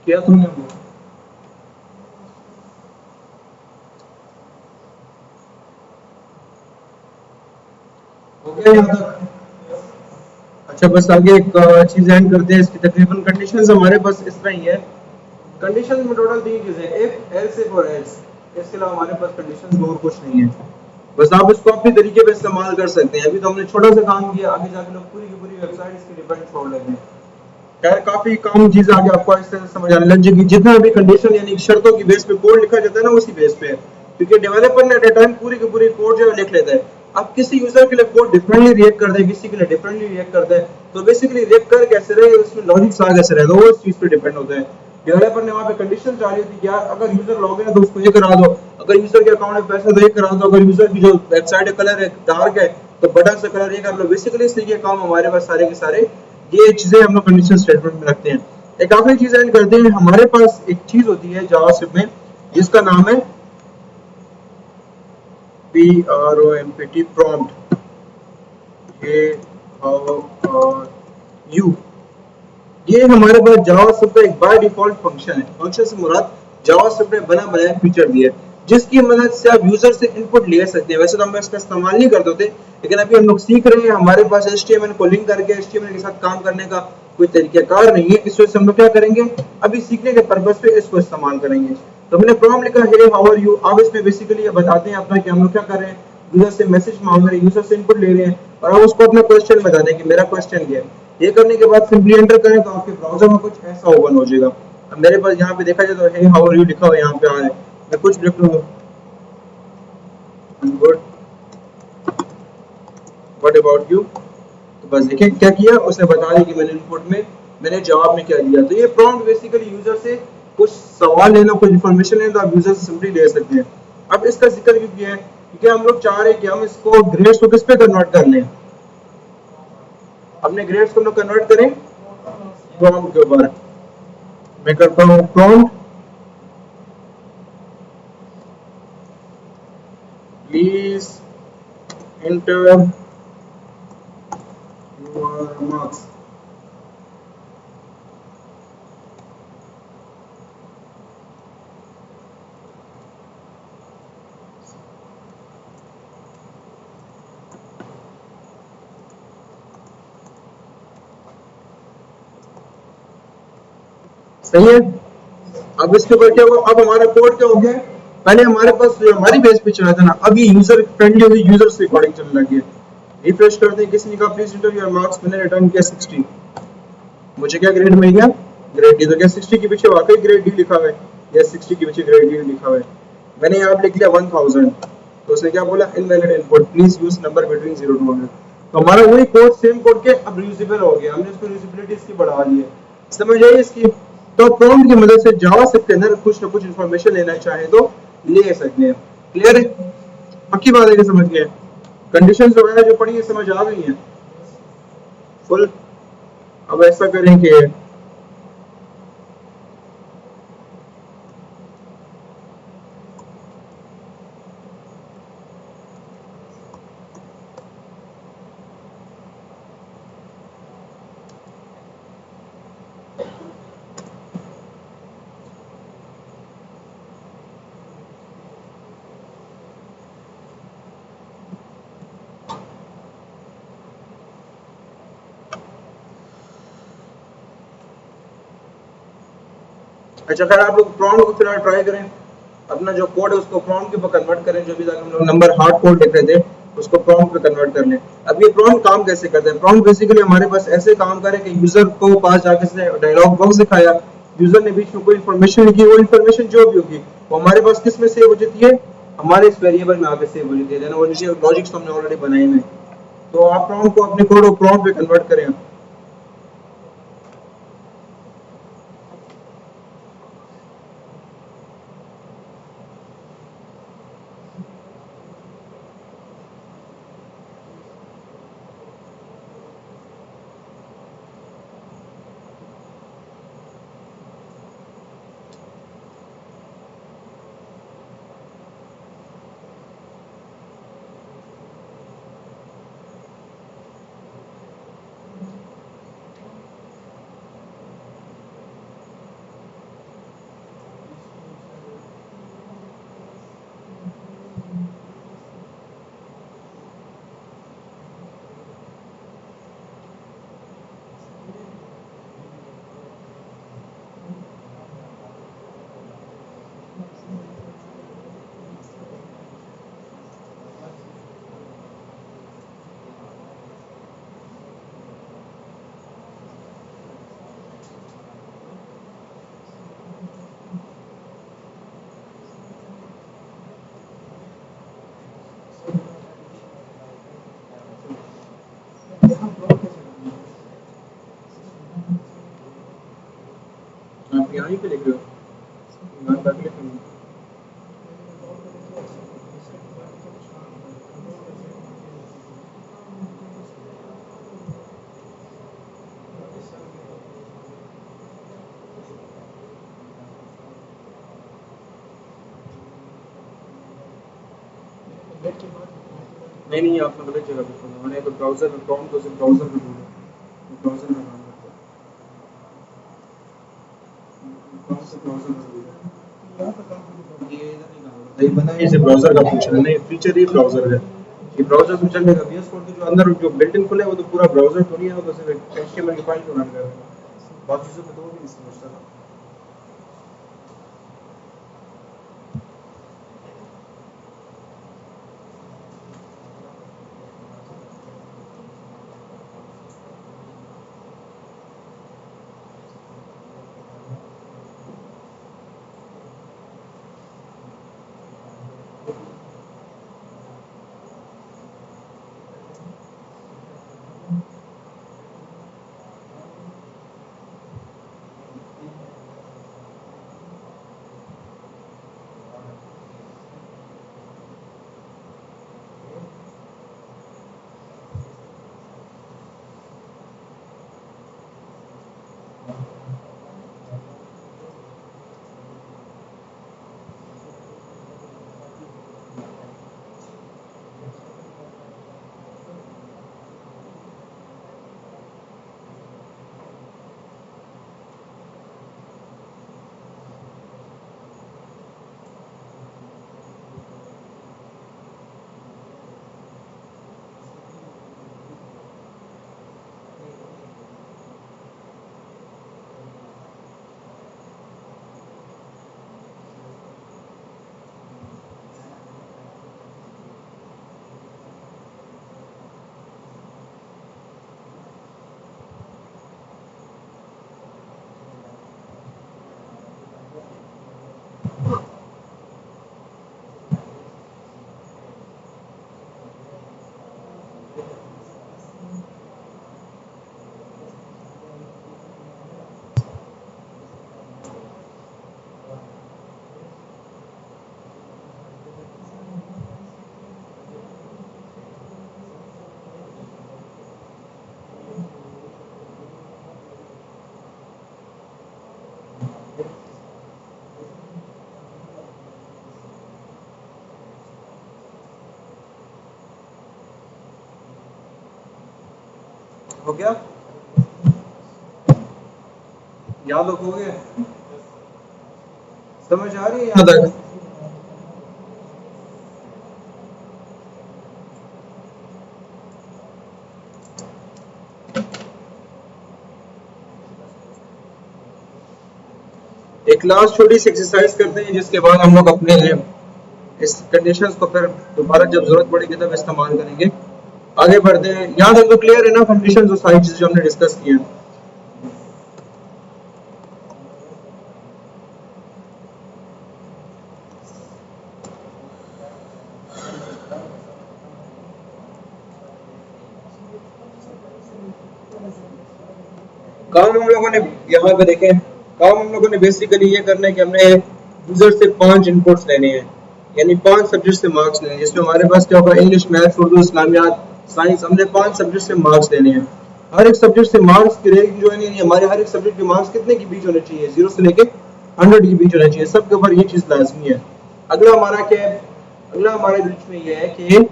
[SPEAKER 1] किया तुमने वो? हो गया यहाँ तक? अच्छा, बस आगे एक चीज ऐड करते हैं इसकी। तकरीबन कंडीशंस हमारे पास इस तरह ही है। कंडीशन में टोटल 3 चीजें, इफ, एल्स, इफ और एल्स। इसके अलावा हमारे पास कंडीशंस में और कुछ नहीं है। बस आप इसको अपने तरीके पे इस्तेमाल कर सकते हैं। अभी तो हमने छोटा सा काम किया, आगे जाके लोग पूरी की पूरी वेबसाइट इसकी डिपेंड छोड़ लेते हैं। खैर, काफी कम चीज आगे आपको इस तरह से समझ आने लग जाएगी। जितना भी कंडीशन यानी शर्तों की बेस पे कोड लिखा जाता है ना, उसी बेस पे है। क्योंकि डेवलपर ने एट अ टाइम पूरी की पूरी कोड जो है लिख लेता है। अब किसी यूजर के लिए कोड डिफरेंटली रिएक्ट करता है, किसी के लिए डिफरेंटली रिएक्ट करता है। तो बेसिकली रिएक्ट कर कैसे रहे, उसमें लॉजिक्स आ कैसे रहेगा, वो इस चीज पे डिपेंड होता है। डेवलपर ने वहां पे कंडीशन डाली थी कि यार अगर यूजर लॉग इन है तो उसको ये करा दो, अगर यूजर के अकाउंट में पैसा तो ये करा दो, अगर यूजर की जो वेबसाइट का कलर है डार्क है तो बटन से कलर ये कर लो। बेसिकली इस तरीके काम हमारे पास सारे के सारे ये चीजें हम लोग कंडीशन स्टेटमेंट में रखते हैं। एक आखिरी चीज ऐड करते हैं। हमारे पास एक चीज होती है जावास्क्रिप्ट में जिसका नाम है PROMPT, प्रॉम्प्ट। ये यू ये हमारे पास जावास्क्रिप्ट का एक बाय डिफॉल्ट फंक्शन है। फंक्शन से मुराद जावास्क्रिप्ट में बना बनाया फीचर दिया है जिसकी मदद से आप यूजर से इनपुट ले सकते हैं। वैसे तो हम इसका इस्तेमाल नहीं करते थे, लेकिन अभी हम लोग सीख रहे हैं। हमारे पास HTML को लिंक करके HTML के साथ काम करने का कोई तरीकाकार नहीं है। इस वजह से हम लोग क्या करेंगे, अभी सीखने के पर्पज पे इसको इस्तेमाल करेंगे। तो हमने प्रॉम्प्ट लिखा है हाउ आर यू। अब इसमें बेसिकली ये बताते हैं अपना कि हम लोग क्या कर रहे हैं। यूजर से मैसेज मांग रहे हैं, यूजर से इनपुट ले रहे हैं और आप उसको अपना क्वेश्चन बता दें कि मेरा क्वेश्चन क्या है। ये करने के बाद सिंपली एंटर करें तो आपके ब्राउजर में कुछ ऐसा ओपन हो जाएगा। अब मेरे पास यहाँ पे देखा जाए तो हे हाउ आर यू लिखा हुआ यहाँ पे आ रहा है। मैं कुछ लिख लूँ, गुड, व्हाट अबाउट यू। तो बस देखिए क्या किया उसने, बता दिया कि मैंने इनपुट में मैंने जवाब में क्या दिया। तो ये प्रॉम्प्ट बेसिकली यूजर से कुछ सवाल लेना, कुछ इन्फॉर्मेशन लेना, तो आप यूजर से सिंपली ले सकते हैं। अब इसका जिक्र क्यों किया है, क्योंकि हम लोग चाह रहे हैं कि हम इसको ग्रेड्स को किस पे कन्वर्ट कर लें। अपने ग्रेड्स को हम लोग कन्वर्ट करें प्रॉम्प्ट के ऊपर। मैं करता हूँ prompt please enter your marks। सही है। अब इसके ऊपर क्या हुआ, अब हमारा कोड क्या हो गया, पहले हमारे पास जो हमारी बेस पे चला था ना, अब ये यूजर फ्रेंडली हो गई, यूजर से अकॉर्डिंग चलने लगी है। रिफ्रेश करते हैं, किसी ने कहा प्लीज एंटर योर मार्क्स, मैंने रिटर्न किया 60। मुझे क्या ग्रेड मिल गया, ग्रेड डी। तो क्या 60 के पीछे वाकई ग्रेड डी लिखा हुआ है, या 60 के पीछे ग्रेड डी लिखा हुआ है। मैंने यहाँ लिख लिया 1000, तो उसने क्या बोला, invalid input, please use number between 0 to 100। तो हमारा वही कोड सेम कोड के अब रीयूजेबल हो गया, हमने इसको रीयूजेबिलिटी इसकी बढ़ा दी है। समझ आई इसकी। तो प्रॉम्प्ट की मदद से जावास्क्रिप्ट के अंदर कुछ ना कुछ इन्फॉर्मेशन लेना चाहे तो ले सकते हैं। क्लियर है, पक्की बात है कि समझ गए। कंडीशंस वगैरह जो पढ़ी है समझ आ गई है फुल। अब ऐसा करें कि अच्छा, खैर आप लोग प्रॉम्प्ट को फिलहाल ट्राई करें। अपना जो कोड है उसको प्रॉम्प्ट के ऊपर कन्वर्ट करें। जो भी हम लोग नंबर हार्ड कोड लिख रहे थे उसको प्रॉम्प्ट पे कन्वर्ट कर लें। अब ये प्रॉम्प्ट काम कैसे करते हैं, प्रॉम्प्ट बेसिकली हमारे पास ऐसे काम करे कि यूजर को पास जाके से डायलॉग बॉक्स दिखाया, यूजर ने बीच में कोई इन्फॉर्मेशन लिखी, वो इन्फॉर्मेशन जो भी होगी वो हमारे पास किस में सेव हो जाती है, हमारे इस वेरिएबल में आके सेव हो जाती है। वो नीचे लॉजिक्स तो हमने ऑलरेडी बनाए हुए हैं। तो आप प्रॉम्प्ट को अपने कोड को प्रॉम्प्ट पे कन्वर्ट करें। यहाँ पे लिख रहे हो ईमान दाखिले पे नहीं। नहीं आपने गलत जगह पे खोला, मैंने तो ब्राउजर में क्रोम को सिर्फ ब्राउजर में खोला, ब्राउजर में काम करता है, क्रोम से ब्राउजर में खोला। ये इधर नहीं काम करता, ये बना है इसे ब्राउजर का फीचर है, नहीं फीचर ही ब्राउजर है, ये ब्राउजर से चलेगा। VS कोड के जो अंदर जो बिल्ट इन खुला है वो तो पूरा ब्राउजर तो नहीं है, वो तो सिर्फ HTML की फाइल को रन कर रहा है, बाकी चीज़ों में तो वो भी नहीं समझता। हो गया, याद रखोगे, समझ आ रही है याद आ एक लास्ट छोटी सी एक्सरसाइज करते हैं जिसके बाद हम लोग अपने इस कंडीशंस को फिर दोबारा जब जरूरत पड़ेगी तब इस्तेमाल करेंगे। आगे बढ़ते हैं, यहाँ तक तो क्लियर है ना कंडीशंस और सारी चीजें जो हमने डिस्कस की हैं। काम हम लोगों ने यहाँ पे देखें, काम हम लोगों ने बेसिकली ये करना है कि हमने यूजर से 5 इनपुट्स लेने हैं, यानी 5 सब्जेक्ट से मार्क्स लेने हैं, जिसमें हमारे पास क्या होगा, इंग्लिश, मैथ्स, उर्दू, इस्लामियात, साइंस, हमने 5 सब्जेक्ट से मार्क्स लेने हैं। हर एक सब्जेक्ट से मार्क्स की रेंज जो है हमारे हर एक सब्जेक्ट के मार्क्स कितने के बीच होने चाहिए, 0 से लेके 100 के बीच होने चाहिए, सबके ऊपर ये चीज लाजमी है। अगला हमारा क्या है, अगला हमारे बीच में ये है कि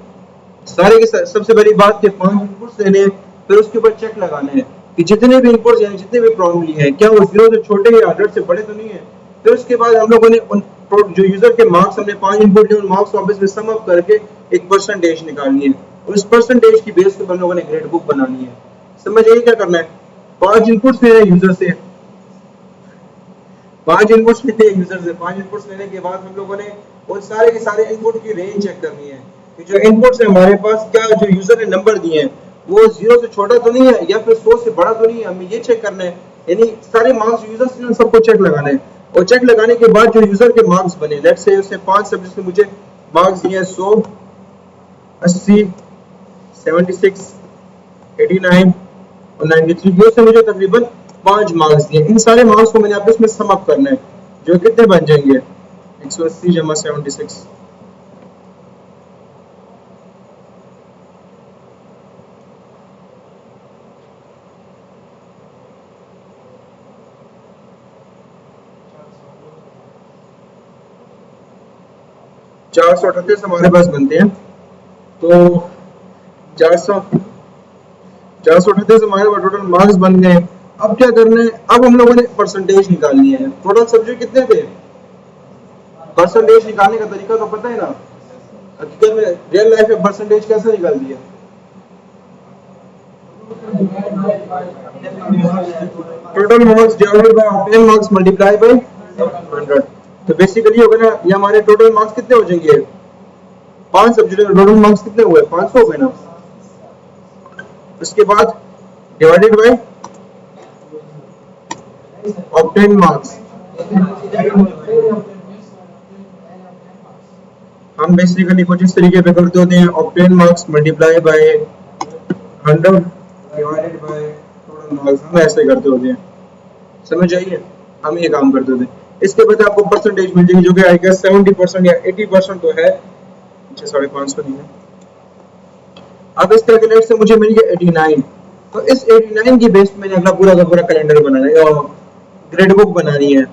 [SPEAKER 1] सारे के सबसे बड़ी बात के 5 इनपुट्स लेने हैं, फिर उसके ऊपर चेक लगाने हैं कि जितने भी इनपुट्स यानी जितने भी प्रॉब्लम ली है क्या वो 0 से छोटे या 100 से बड़े तो नहीं है। फिर उसके बाद हम लोगों ने उन जो यूजर के मार्क्स हमने 5 इनपुट लिए उन मार्क्स को आपस में सम अप करके एक परसेंटेज निकालनी है, और इस परसेंटेज की बेस पे हम लोगों ने ग्रेड बुक बनानी है। समझ आइए क्या करना है, 5 इनपुट्स लेने यूजर से, 5 इनपुट्स लेते हैं यूजर से, 5 इनपुट्स लेने के बाद हम लोगों ने उन सारे के सारे इनपुट की रेंज चेक करनी है कि जो इनपुट्स है हमारे पास क्या जो यूजर ने नंबर दिए हैं वो 0 से छोटा तो नहीं है या फिर 100 से बड़ा तो नहीं है, हमें ये चेक करना है। यानी सारे मार्क्स यूजर से सबको चेक लगाना है, और चेक लगाने के बाद जो यूजर के मार्क्स बने, लेट्स से उसने 5 सब्जेक्ट में मुझे मार्क्स दिए 100, 80, 76, 89 और 93, ये से मुझे तकरीबन 5 मार्क्स दिए। इन सारे मार्क्स को मैंने आपस में सम अप करना है, जो कितने बन जाएंगे 180 जमा 76। 438 हमारे पास बनते हैं। तो 438 हमारे पास टोटल मार्क्स बन गए। अब क्या करना है, अब हम लोगों ने परसेंटेज निकालनी है। टोटल सब्जेक्ट कितने थे, परसेंटेज निकालने का तरीका तो पता है ना। हकीकत में रियल लाइफ में परसेंटेज कैसे निकालती है, total marks divided by obtain marks multiply by 100। तो बेसिकली होगा ना, ये हमारे टोटल मार्क्स कितने हो जाएंगे, 5 सब्जेक्ट के टोटल मार्क्स कितने हुए, 500 हो गए ना। उसके बाद डिवाइडेड बाय ऑब्टेन मार्क्स, हम बेसिकली कुछ इस तरीके पे करते होते हैं, obtain marks multiply by 100 divided by total marks, हम ऐसे करते होते हैं। समझ आइए, हम ये काम करते होते हैं। इसके बाद आपको परसेंटेज मिल जाएगी, जो कि आई गेस 70% या 80% तो है, 550 नहीं है। अब इस कैलकुलेट से मुझे मिल गया 89। तो इस 89 की बेस पे मैंने अपना पूरा का पूरा कैलेंडर बनाना है और ग्रेड बुक बनानी है।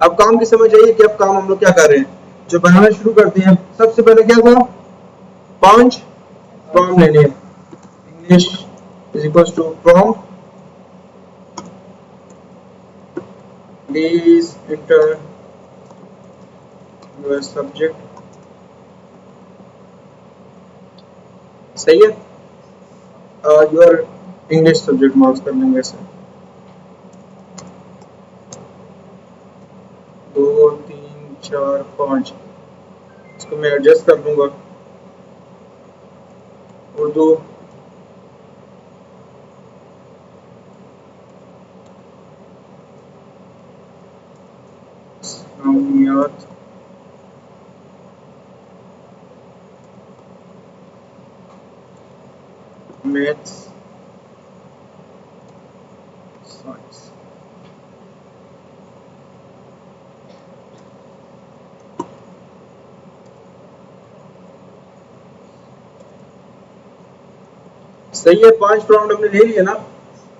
[SPEAKER 1] अब काम की समझ आइए कि अब काम हम लोग क्या कर रहे हैं, जो बनाना शुरू करते हैं। सबसे पहले क्या था, 5 प्रॉम लेने, English is equal to prompt please enter your subject, सही है। योर इंग्लिश सब्जेक्ट मार्क्स कर लेंगे ऐसे 2 3 4 5, इसको मैं एडजस्ट कर दूंगा। Urdu Islamiat, maths, science. सही है, 5 प्रॉम्प्ट हमने ले लिया ना।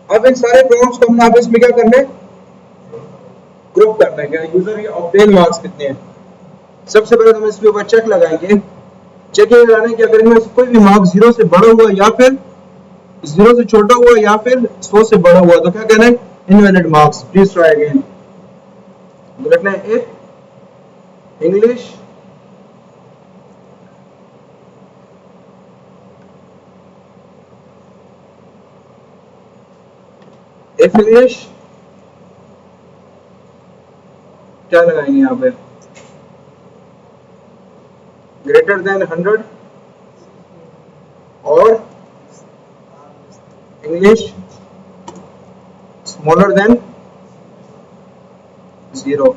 [SPEAKER 1] अब इन सारे प्रॉम्प्ट्स को हमने आपस में क्या करना है, ग्रुप करना है। क्या यूजर के ऑब्टेन मार्क्स कितने हैं। सबसे पहले हम इसके ऊपर चेक लगाएंगे। चेक ये लगाना है कि अगर इनमें से कोई भी मार्क 0 से बड़ा हुआ या फिर 0 से छोटा हुआ या फिर 100 से बड़ा हुआ, तो क्या कहना है, invalid marks, please try again. तो लिखना है इफ इंग्लिश क्या लगाएंगे यहाँ पे, ग्रेटर देन 100 और इंग्लिश स्मॉलर देन 0।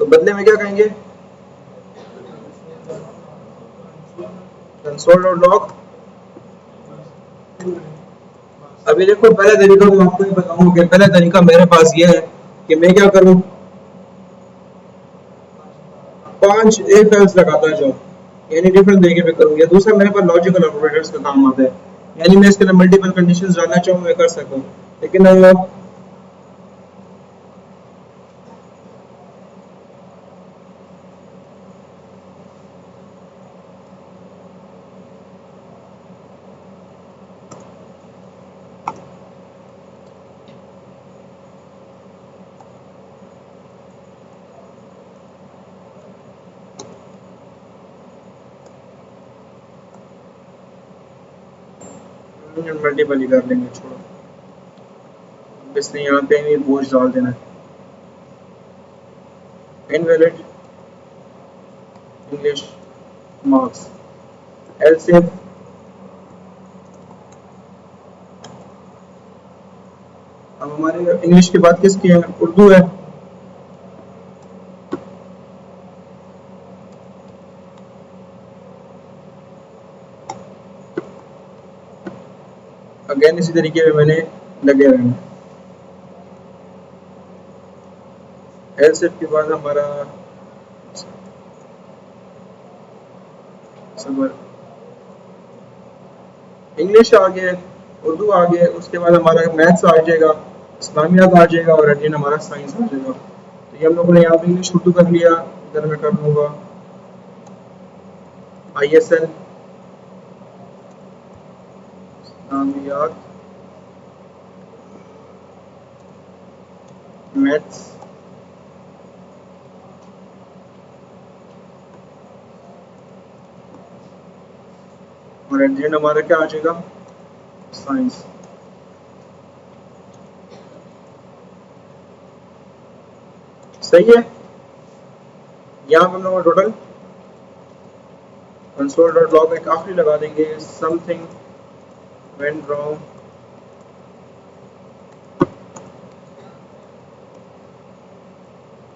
[SPEAKER 1] तो बदले में क्या कहेंगे, कंसोल डॉट लॉग। अभी देखो, पहला तरीका मैं आपको ये बताऊंगा कि पहला तरीका मेरे पास ये है कि मैं क्या करूं, 5 एक एल्स लगाता जाऊं, यानी डिफरेंट तरीके पे करूंगा। दूसरा मेरे पास लॉजिकल ऑपरेटर्स का काम आता है, यानी मैं इसके अंदर मल्टीपल कंडीशंस डालना चाहूं मैं कर सकूं, लेकिन मल्टीपल ही कर लेंगे, छोड़ो। इसलिए यहाँ पे भी बोझ डाल देना है, इनवैलिड इंग्लिश मार्क्स, एलसीएम। अब हमारे इंग्लिश की बात किसकी है, उर्दू है। अगेन इसी तरीके में मैंने लगे रहना। एलसेट के बाद हमारा इंग्लिश आ गया, उर्दू आ गया, उसके बाद हमारा मैथ्स आ जाएगा, इस्लामियात आ जाएगा और अगेन हमारा साइंस आ जाएगा। तो ये हम लोगों ने यहाँ पे इंग्लिश उर्दू कर लिया। इधर मैं कर लूँगा ISL इस्लामियात मैथ्स और एट हमारा क्या आ जाएगा, साइंस। सही है। यहाँ पर हम लोग टोटल कंसोल डॉट लॉग एक आखिरी लगा देंगे, समथिंग वेंट रॉन्ग।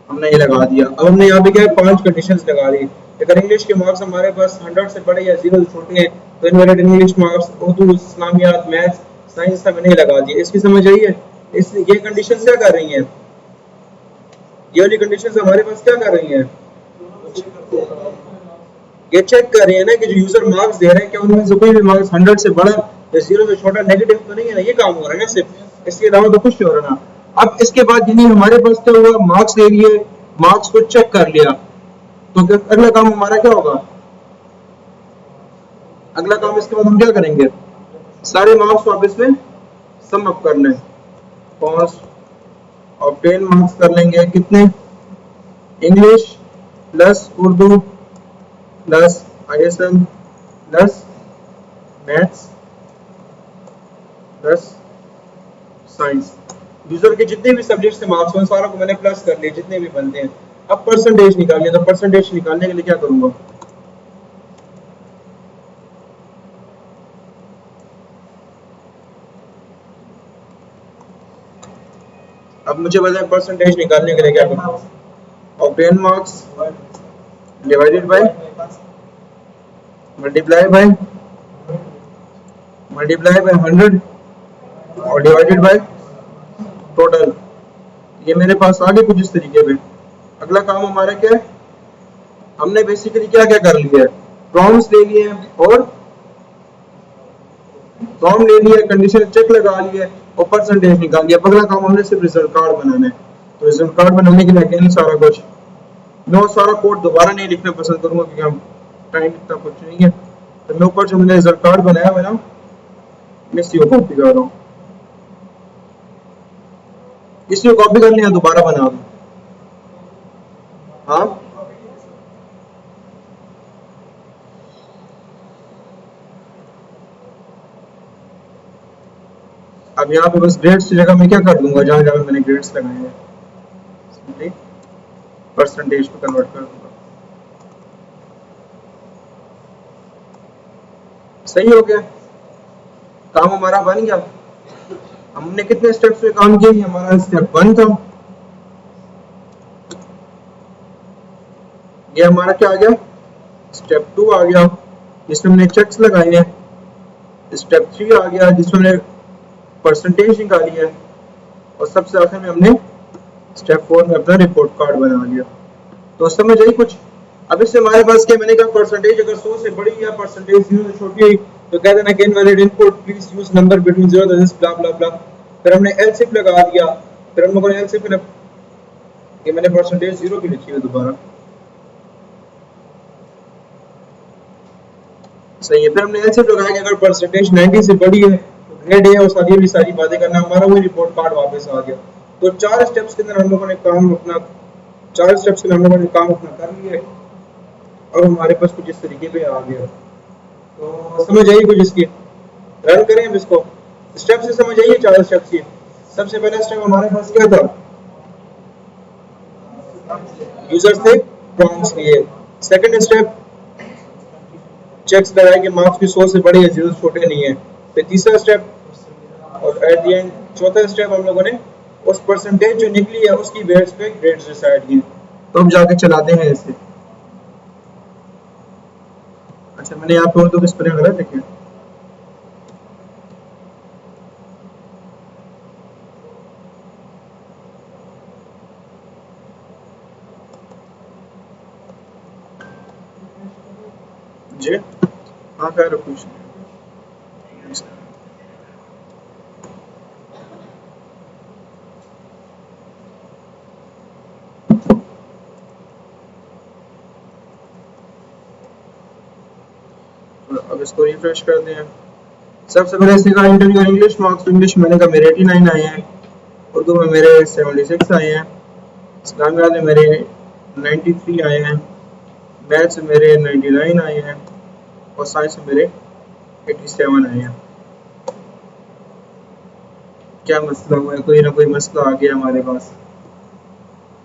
[SPEAKER 1] हमने ये लगा दिया। अब हमने यहाँ पे क्या है, 5 कंडीशंस लगा दी। अगर इंग्लिश के मार्क्स हमारे पास 100 से बड़े या 0 से छोटे हैं तो invalid English marks, Urdu, Islamiat, maths, science का मैंने लगा दिया। इसकी समझ आई है? इस ये कंडीशन क्या कर रही हैं, ये वाली कंडीशन हमारे पास क्या कर रही हैं, ये चेक कर रही है ना कि जो यूजर मार्क्स दे रहे हैं क्या उनमें से कोई भी मार्क्स 100 से बड़ा या 0 से छोटा नेगेटिव तो नहीं है ना। ये काम हो रहा है ना सिर्फ, इसके अलावा तो कुछ नहीं हो रहा ना। अब इसके बाद यानी हमारे पास क्या हुआ, मार्क्स ले लिए, मार्क्स को चेक कर लिया, तो अगला काम हमारा क्या होगा, अगला काम इसके बाद हम क्या करेंगे, सारे मार्क्स को आप इसमें सम अप करना है। कॉस्ट ऑफ 10 मार्क्स कर लेंगे कितने, English plus Urdu plus ISL plus maths plus science. User के जितने भी सब्जेक्ट से मार्क्स हैं सारों को मैंने प्लस कर लिए, जितने भी बनते हैं। अब परसेंटेज निकालिए, तो परसेंटेज निकालने के लिए क्या करूंगा, अब मुझे बताएं परसेंटेज निकालने के लिए क्या करूंगा। और 10 marks divided by multiply by 100 और डिवाइडेड बाय टोटल। ये मेरे पास आ गए कुछ इस तरीके पे। अगला काम हमारा क्या है, हमने बेसिकली क्या क्या कर लिया है, प्रॉम्प्ट्स ले लिए और फॉर्म ले लिया, कंडीशन चेक लगा लिया और परसेंटेज निकाल लिया। अगला काम हमने सिर्फ रिजल्ट कार्ड बनाना है। तो रिजल्ट कार्ड बनाने के लिए अगेन सारा कुछ, मैं वो सारा कोड दोबारा नहीं लिखना पसंद करूंगा क्योंकि हम टाइम इतना कुछ नहीं है। तो मैं ऊपर जो मैंने रिजल्ट कार्ड बनाया हुआ ना, मैं इसी को कॉपी कर रहा हूँ, इसी को कॉपी कर लिया, दोबारा बना दूँ। हाँ अब यहाँ पे बस ग्रेड्स की जगह मैं क्या कर दूंगा, जहां जहां मैंने ग्रेड्स लगाए हैं सिंपली परसेंटेज पे कन्वर्ट कर दूंगा। सही हो गया, काम हमारा बन गया। हमने कितने स्टेप्स पे काम किया, हमारा स्टेप 1 था। ये हमारा क्या आ गया, स्टेप 2 आ गया जिसमें हमने चेक्स लगाए हैं। स्टेप 3 आ गया जिसमें हमने परसेंटेज निकाली है। और सबसे आखिर में हमने स्टेप 4 में अपना रिपोर्ट कार्ड बना लिया। तो समझ आई कुछ। अब इससे हमारे पास क्या, मैंने कहा परसेंटेज अगर 100 से बड़ी या परसेंटेज 0 से छोटी हुई तो कह देना कि invalid input, please use number between 0 and blah blah blah. फिर हमने एलसीफ लगा दिया, फिर हम लोगों ने एलसीफ में ये मैंने परसेंटेज 0 की लिखी है दोबारा, सही है। फिर हमने एलसीफ लगाया कि अगर परसेंटेज 90 से बड़ी है तो ग्रेड है और सारी बातें करना, हमारा वही रिपोर्ट कार्ड वापस आ गया। तो 4 स्टेप्स के अंदर हम लोगों ने काम अपना 4 स्टेप्स के अंदर हम लोगों ने काम अपना कर लिया। अब हमारे पास कुछ इस तरीके पे आ गया। तो समझ आई कुछ इसकी, रन करें अब इसको, स्टेप से समझ आइए 4 स्टेप्स की। सबसे पहला स्टेप हमारे पास क्या था, यूजर से प्रॉम्प्ट्स लिए। सेकंड स्टेप चेक्स लगाए कि मार्क्स भी 100 से बड़े या 0 से छोटे नहीं है। फिर तीसरा स्टेप और एट द एंड चौथा स्टेप हम लोगों ने उस परसेंटेज जो निकली है उसकी बेस पे ग्रेड्स डिसाइड किए। तो हम जाके चलाते हैं इसे। अच्छा मैंने यहाँ पे तो किस पर गलत लिखे, जी हाँ खैर कुछ नहीं। तो अब इसको रिफ्रेश करते हैं। सबसे पहले सीखा इंटरव्यू इंग्लिश मार्क्स। इंग्लिश मैंने कहा मेरे 89 आए हैं, उर्दू में मेरे 76 आए हैं, इस्लामियात में मेरे 93 आए हैं, मैथ्स में मेरे 99 आए हैं और साइंस में मेरे 87 आए हैं। क्या मसला हुआ है? कोई ना कोई मसला आ गया हमारे पास।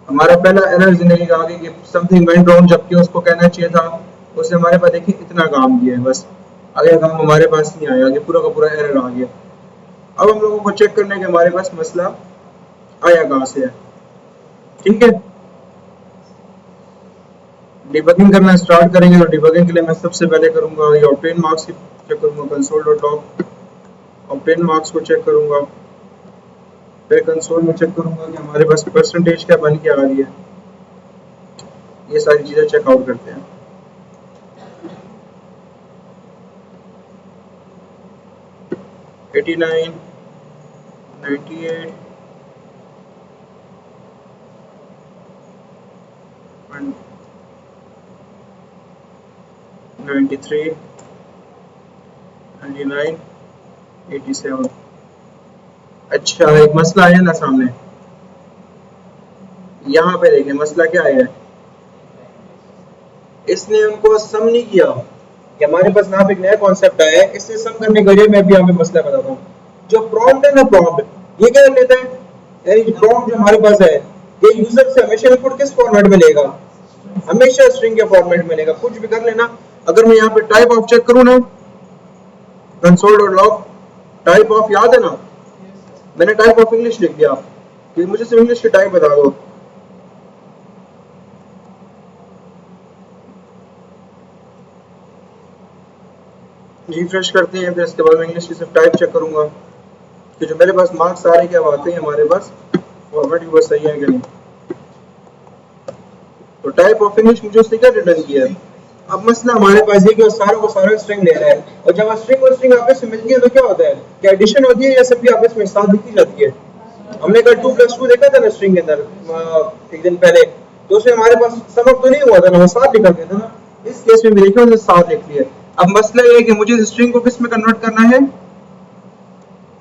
[SPEAKER 1] हमारा पहला एरर जिंदगी का आ गया कि समथिंग वेंट रॉन्ग, जबकि उसको कहना चाहिए था उसने हमारे पास देखिए इतना काम किया है, बस आगे काम हमारे पास नहीं आया, आगे पूरा का पूरा एरर आ गया। अब हम लोगों को चेक करना है कि हमारे पास मसला आया कहाँ से है। ठीक है, डिबगिंग करना स्टार्ट करेंगे। तो डिबगिंग के लिए मैं सबसे पहले करूंगा ये ऑब्टेन मार्क्स चेक करूंगा, कंसोल.लॉग ऑब्टेन मार्क्स को चेक करूंगा, फिर कंसोल में चेक करूंगा कि हमारे पास परसेंटेज क्या बन के आ रही है। ये सारी चीजें चेकआउट करते हैं। Eighty nine, 98 and 93, 99, 87। अच्छा एक मसला आया ना सामने, यहाँ पे देखें मसला क्या आया है। इसने हमको सम नहीं किया कि हमारे पास यहाँ पे एक नया कॉन्सेप्ट आया है, इससे सम करने के लिए मैं भी यहाँ पे मसला बताता हूँ। जो प्रॉम्प्ट है ना, प्रॉम्प्ट ये क्या लेता है, यानी प्रॉम्प्ट जो हमारे पास है ये यूजर से हमेशा इनपुट किस फॉर्मेट में लेगा, हमेशा स्ट्रिंग के फॉर्मेट में लेगा, कुछ भी कर लेना। अगर मैं यहाँ पे टाइप ऑफ चेक करूँ ना, कंसोल.लॉग टाइप ऑफ याद है ना, मैंने टाइप ऑफ इंग्लिश लिख दिया कि मुझे सिर्फ इंग्लिश की टाइप बता दो। रिफ्रेश करते हैं, फिर इसके बाद मैं इंग्लिश की सिर्फ टाइप चेक करूंगा कि जो मेरे पास मार्क्स आ रहे हैं क्या आते हैं हमारे पास फॉर्मेट भी बस सही है कि नहीं। तो टाइप ऑफ इंग्लिश मुझे उसने क्या रिटर्न किया है। अब मसला हमारे पास ये कि वो सारों को सारा स्ट्रिंग ले रहा है, और जब स्ट्रिंग और स्ट्रिंग आपस में मिलती है तो क्या होता है कि एडिशन होती है या सब भी आपस में साथ लिखी जाती है। हमने कल 2+2 देखा था ना स्ट्रिंग के अंदर एक दिन पहले, तो उसमें हमारे पास सबक तो नहीं हुआ था ना, वो साथ लिखा गया था ना। इस केस में भी देखिए उसने साथ लिख लिया। अब मसला ये है कि मुझे स्ट्रिंग को किस में कन्वर्ट करना है,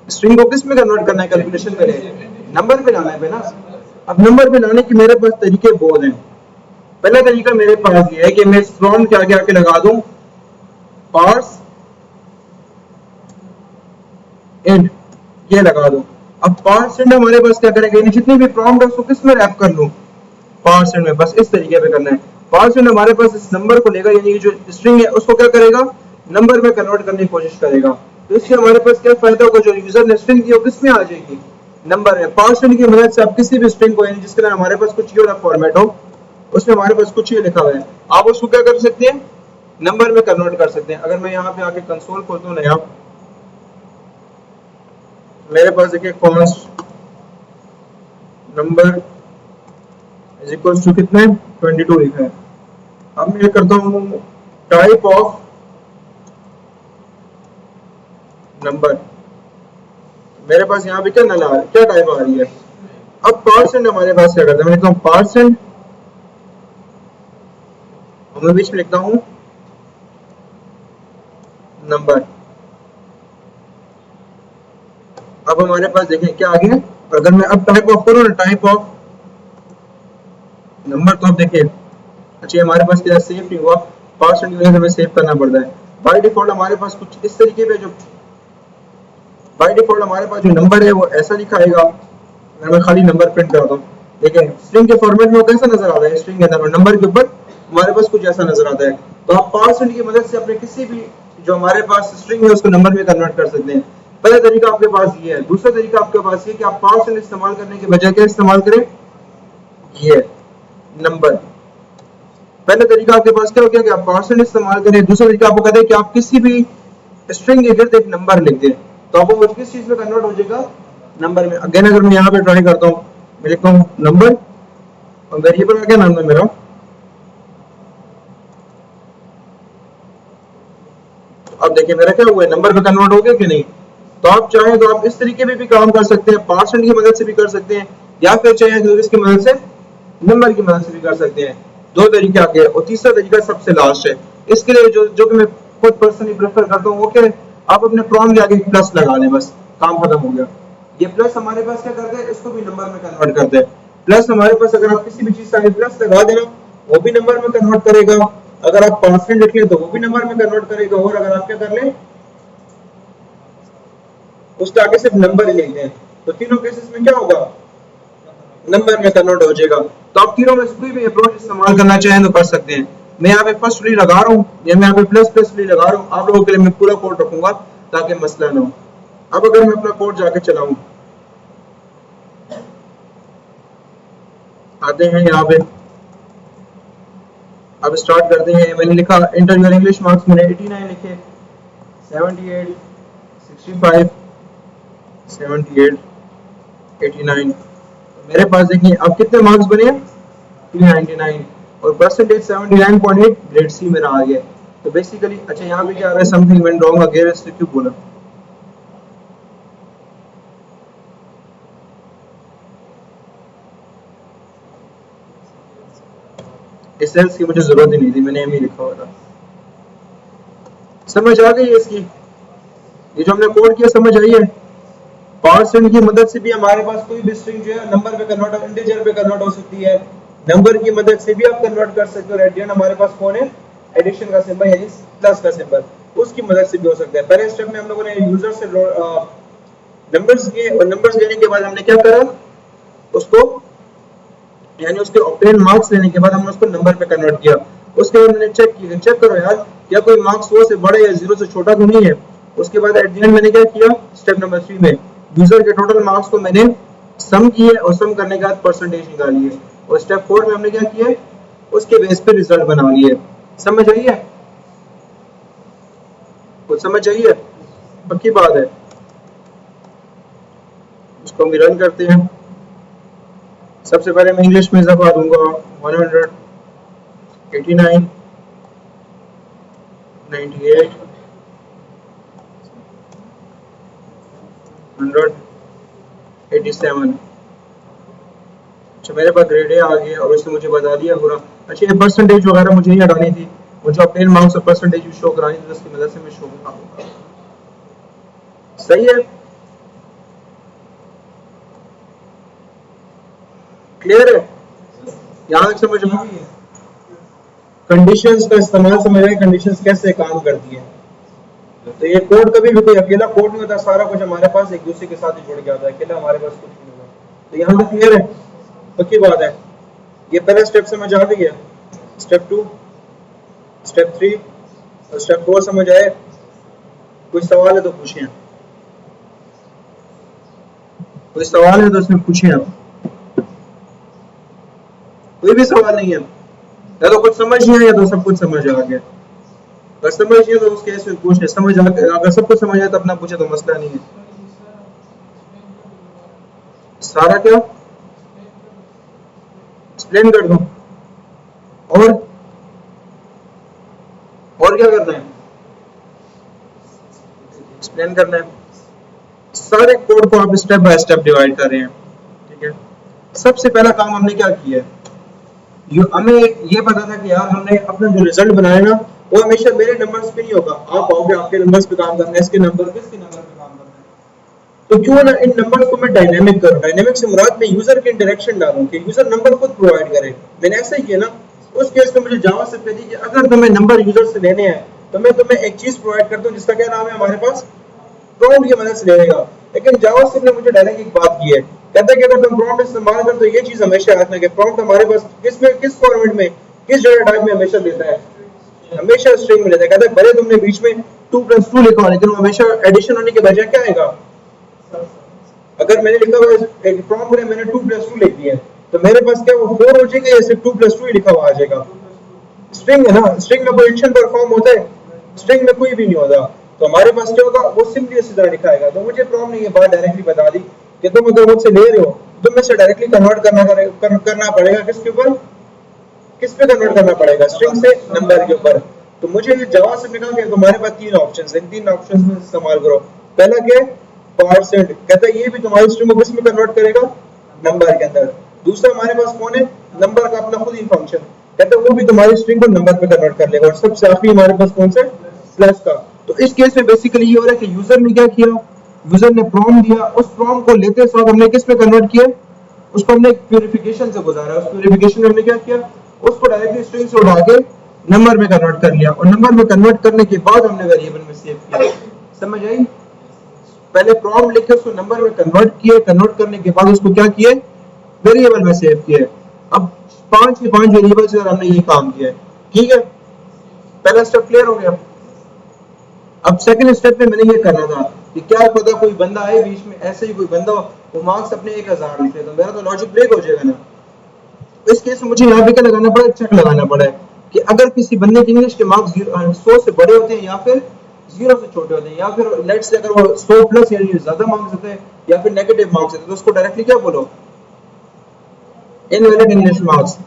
[SPEAKER 1] स्ट्रिंग को किस में कन्वर्ट करना है, कैलकुलेशन करें नंबर पे लाना है ना। अब नंबर पे लाने के मेरे पास तरीके बहुत हैं। पहला तरीका मेरे पास ये है कि मैं फ्रॉम के आगे आके लगा दूं पार्स इंड, ये लगा दूं। अब पार्स इंड हमारे पास क्या करेंगे, जितनी भी प्रॉम्प्ट है उसको किस में रैप कर लूं, पार्स इंड में, बस इस तरीके पे करना है। पार्स इंड हमारे पास इस नंबर को लेगा, यानी जो स्ट्रिंग है उसको क्या करेगा, नंबर में कन्वर्ट करने की कोशिश करेगा। तो इससे हमारे पास क्या फायदा होगा, जो यूजर ने स्ट्रिंग दी वो किस में आ जाएगी, नंबर में। पार्स इंड की मदद से आप किसी भी स्ट्रिंग को, यानी जिसके लिए हमारे पास कुछ ये वाला फॉर्मेट हो, उसमें हमारे पास कुछ ये लिखा हुआ है, आप उसको क्या कर सकते हैं, नंबर में कन्वर्ट कर सकते हैं। अगर मैं यहाँ पे आके कंसोल खोलता हूँ नया, मेरे पास देखिए const number is equal to कितना है, 22 लिखा है। अब मैं करता हूँ टाइप ऑफ नंबर, मेरे पास यहाँ पे क्या नल आ रहा है, क्या टाइप आ रही है। अब परसेंट हमारे पास क्या करता है, मैं लिखता हूँ परसेंट और मैं बीच में लिखता हूँ नंबर। अब हमारे पास देखें क्या आ गया। अगर मैं अब टाइप ऑफ करूँ ना, टाइप ऑफ नंबर, तो अब देखिए अच्छा हमारे पास क्या सेव नहीं हुआ, परसेंट की वजह से हमें सेव करना पड़ता है। बाय डिफॉल्ट हमारे पास कुछ इस तरीके पे, जो बाय डिफॉल्ट हमारे पास जो नंबर है वो ऐसा लिखा आएगा। अगर मैं खाली नंबर प्रिंट करता हूँ, देखिए स्ट्रिंग के फॉर्मेट में वो कैसा नजर आता है, स्ट्रिंग के अंदर और नंबर के ऊपर हमारे पास कुछ ऐसा नजर आता है। तो आप परसेंट की मदद से अपने किसी भी जो हमारे पास स्ट्रिंग है उसको नंबर में कन्वर्ट कर सकते हैं। पहला तरीका आपके पास ये है। दूसरा तरीका आपके पास ये कि आप परसेंट इस्तेमाल करने के बजाय क्या इस्तेमाल करें, ये नंबर। पहला तरीका आपके पास क्या हो गया कि आप परसेंट इस्तेमाल करें। दूसरा तरीका आपको कहता है कि आप किसी भी स्ट्रिंग के गिर्द एक नंबर लिख दें, तो आपको वो किस चीज में कन्वर्ट हो जाएगा, नंबर में। अगेन अगर मैं यहाँ पे ट्राई करता हूँ, मैं लिखता हूँ नंबर और वेरिएबल का क्या नाम है मेरा, अब देखिए मेरा क्या हुआ है, नंबर में कन्वर्ट हो गया कि नहीं। तो आप चाहें तो आप इस तरीके में भी काम कर सकते हैं, परसेंट की मदद से भी कर सकते हैं, या फिर चाहे तो इसकी मदद से, नंबर की मदद से भी कर सकते हैं। दो तरीके आगे हैं, और तीसरा तरीका सबसे लास्ट है। इसके लिए जो जो कि मैं खुद पर्सनली प्रेफर करता हूँ वो क्या है, आप अपने प्रॉम्प्ट के आगे प्लस लगा लें, बस काम खत्म हो गया। ये प्लस हमारे पास क्या करते हैं, इसको भी नंबर में कन्वर्ट करते हैं। प्लस हमारे पास अगर आप किसी भी चीज का आगे प्लस लगा देना, वो भी नंबर में कन्वर्ट करेगा। अगर आप परसेंट लिख लें तो वो भी नंबर में कन्वर्ट करेगा। और अगर आप क्या कर लें, उसके आगे सिर्फ नंबर ही लिख दें, तो तीनों केसेस में क्या होगा, नंबर में कन्वर्ट हो जाएगा। तो आप तीनों में से कोई भी अप्रोच इस्तेमाल करना चाहें तो कर सकते हैं। मैं यहाँ पे फर्स्ट ली लगा रहा हूँ, या मैं यहाँ पे प्लस प्लस ली लगा रहा हूँ। आप लोगों के लिए मैं पूरा कोड रखूंगा ताकि मसला ना हो। अब अगर मैं अपना कोड जाके चलाऊं, आते हैं यहाँ पे, अब स्टार्ट करते हैं। मैंने लिखा इंटर योर इंग्लिश मार्क्स, मैंने 89 लिखे, 78, 65, 78, 89। मेरे पास देखिए अब कितने मार्क्स बने हैं, 399, और परसेंटेज 79.8 ग्रेड सी मेरा आ गया। तो बेसिकली अच्छा यहाँ पे क्या आ रहा है, समथिंग वेंट रॉन्ग अगेन, इससे क्यों बोला, इस सेल्स की मुझे जरूरत ही नहीं थी, मैंने एम ही लिखा हुआ था। समझ आ गई है इसकी, ये जो हमने कोड किया समझ आई है। परसेंट की मदद से भी हमारे पास कोई भी स्ट्रिंग जो है नंबर पे कन्वर्ट, इंटीजर पे कन्वर्ट हो सकती है। नंबर की मदद से भी आप कन्वर्ट कर सकते हो। एट द एंड हमारे पास कौन है, एडिशन का सिंबल यानी प्लस का सिंबल, उसकी मदद से भी हो सकता है। पहले स्टेप में हम लोगों ने यूजर से नंबर्स लिए, और नंबर्स लेने के बाद हमने क्या करा, उसको यानी उसके ऑब्टेन मार्क्स लेने के बाद हमने उसको नंबर पे कन्वर्ट किया। उसके बाद मैंने चेक किया, चेक करो यार क्या कोई मार्क्स 100 से बड़े या 0 से छोटा तो नहीं है। उसके बाद एट द एंड मैंने क्या किया, स्टेप नंबर 3 में यूजर के टोटल मार्क्स को मैंने सम किए, और सम करने के बाद परसेंटेज निकाली है। और स्टेप 4 में हमने क्या किया, उसके बेस पे रिजल्ट बना लिए। समझ आई है, कुछ समझ आई है, पक्की बात है। उसको हम रन करते हैं। सबसे पहले मैं इंग्लिश में इजाफा दूंगा 189, 98, 187। अच्छा मेरे पास ग्रेड ए आ गया, और उसने मुझे बता दिया पूरा। अच्छा ये परसेंटेज वगैरह मुझे नहीं हटानी थी, मुझे अपने मार्क्स और परसेंटेज भी शो करानी थी, उसकी मदद से मैं शो करा दूंगा। सही है, क्लियर है, यहाँ तक समझ में आ गई है। कंडीशंस का इस्तेमाल समझ आए, कंडीशंस कैसे काम करती है। तो ये कोड कभी भी कोई अकेला कोड नहीं होता, सारा कुछ हमारे पास एक दूसरे के साथ ही जुड़ गया होता है, अकेला हमारे पास कुछ नहीं होगा। तो यहाँ तक क्लियर है, पक्की बात है। ये पहला स्टेप समझ आ गई है, स्टेप 2, स्टेप 3 और स्टेप 4 समझ आए। कोई सवाल है तो पूछें, कोई सवाल है तो उसमें पूछें आप। कोई भी सवाल नहीं है, या तो कुछ समझ नहीं आया तो सब कुछ समझ आ गया। अगर समझ नहीं तो उस केस में पूछ ले, समझ आ गया, अगर सब कुछ समझ आया तो अपना पूछे तो मसला नहीं है। सारा क्या एक्सप्लेन कर दूं, और क्या करना है, एक्सप्लेन करना है। सारे कोड को आप स्टेप बाय स्टेप डिवाइड कर रहे हैं, ठीक है। सबसे पहला काम हमने क्या किया है, हमें ये पता था कि यार हमने अपना जो रिजल्ट बनाया ना वो हमेशा मेरे नंबर्स पे नहीं होगा। आप आओगे आपके नंबर्स पे काम करना है, इसके नंबर पे, इसके नंबर पे काम करना है। तो क्यों ना इन नंबर्स को मैं डायनेमिक करूं। डायनेमिक से मुराद मैं यूजर के इंटरेक्शन डालूं कि यूजर नंबर खुद प्रोवाइड करे। मैंने ऐसा ही किया ना, उस केस में मुझे जावा से कह दी कि अगर तुम्हें नंबर यूजर से लेने हैं तो मैं तुम्हें एक चीज प्रोवाइड करता हूं जिसका क्या नाम है हमारे पास, प्रॉम्प्ट की मदद से लेगा। लेकिन जावास्क्रिप्ट ने मुझे डायरेक्ट एक बात की है, कहता है कि अगर तुम प्रॉम्प्ट इस्तेमाल करते तो ये चीज हमेशा याद रखना कि प्रॉम्प्ट हमारे पास किस फॉर्मेट में, किस डेटा टाइप में हमेशा देता है, हमेशा स्ट्रिंग में देता है। कहता है भले तुमने बीच में 2+2 लिखा हो लेकिन वो हमेशा एडिशन होने के बजाय क्या आएगा। अगर मैंने लिखा हुआ एक प्रॉम्प्ट में मैंने 2+2 लिख दिया तो मेरे पास क्या वो 4 हो जाएगा या सिर्फ 2+2 ही लिखा हुआ आ जाएगा। स्ट्रिंग है ना, स्ट्रिंग में कोई एक्शन परफॉर्म होता है, स्ट्रिंग में कोई भी नहीं होता। तो हमारे पास क्या होगा, वो सिंपली इसी तरह लिखा आएगा। तो मुझे प्रॉम्प्ट ने ये बात डायरेक्टली बता दी कि तुम अगर मुझसे ले रहे हो तो मैं से डायरेक्टली कन्वर्ट करना पड़ेगा किसके ऊपर, किस पे कन्वर्ट करना पड़ेगा, स्ट्रिंग से नंबर के ऊपर। तो मुझे जावा से निकल के हमारे पास तीन ऑप्शंस हैं, इन तीन ऑप्शंस में इस्तेमाल करो। पहला क्या है, परसेंट, कहता है ये भी तुम्हारी स्ट्रिंग को किस में कन्वर्ट करेगा, नंबर के अंदर। दूसरा हमारे पास कौन है, नंबर का अपना खुद ही फंक्शन, कहता है वो भी तुम्हारी स्ट्रिंग को नंबर पे कन्वर्ट कर लेगा। और सबसे आखिरी हमारे पास कौन सा, प्लस का। तो इस केस में बेसिकली ये हो रहा है कि यूजर ने क्या किया, यूजर ने प्रॉम्प्ट दिया, उस प्रॉम्प्ट को लेते साथ हमने किस में कन्वर्ट किया, उसको हमने प्यूरिफिकेशन से गुजारा। उस प्यूरिफिकेशन में हमने क्या किया, उसको डायरेक्टली स्ट्रिंग से उठा के नंबर में कन्वर्ट कर लिया, और नंबर में कन्वर्ट करने के बाद हमने वेरिएबल में सेव किया। समझ आई, पहले प्रॉम्प्ट लिख के उसको नंबर में कन्वर्ट किए, कन्वर्ट करने के बाद उसको क्या किए, वेरिएबल में सेव किए। अब 5 के 5 वेरिएबल से हमने ये काम किया है, ठीक है। पहला स्टेप क्लियर हो गया। अब सेकंड स्टेप में मैंने ये करना था कि क्या पता कोई बंदा आए बीच में, ऐसे ही कोई बंदा हो, वो मार्क्स अपने 1000 लिखे, तो मेरा तो लॉजिक ब्रेक हो जाएगा ना। इस केस में मुझे यहाँ पे क्या लगाना पड़ा, चेक लगाना पड़ा है कि अगर किसी बंदे के इंग्लिश के मार्क्स 100 से बड़े होते हैं या फिर 0 से छोटे होते हैं, या फिर लेट्स से अगर वो 100 प्लस यानी ज्यादा मार्क्स होते हैं या फिर नेगेटिव मार्क्स होते हैं, तो उसको डायरेक्टली क्या बोलो, इनवैलिड इंग्लिश मार्क्स।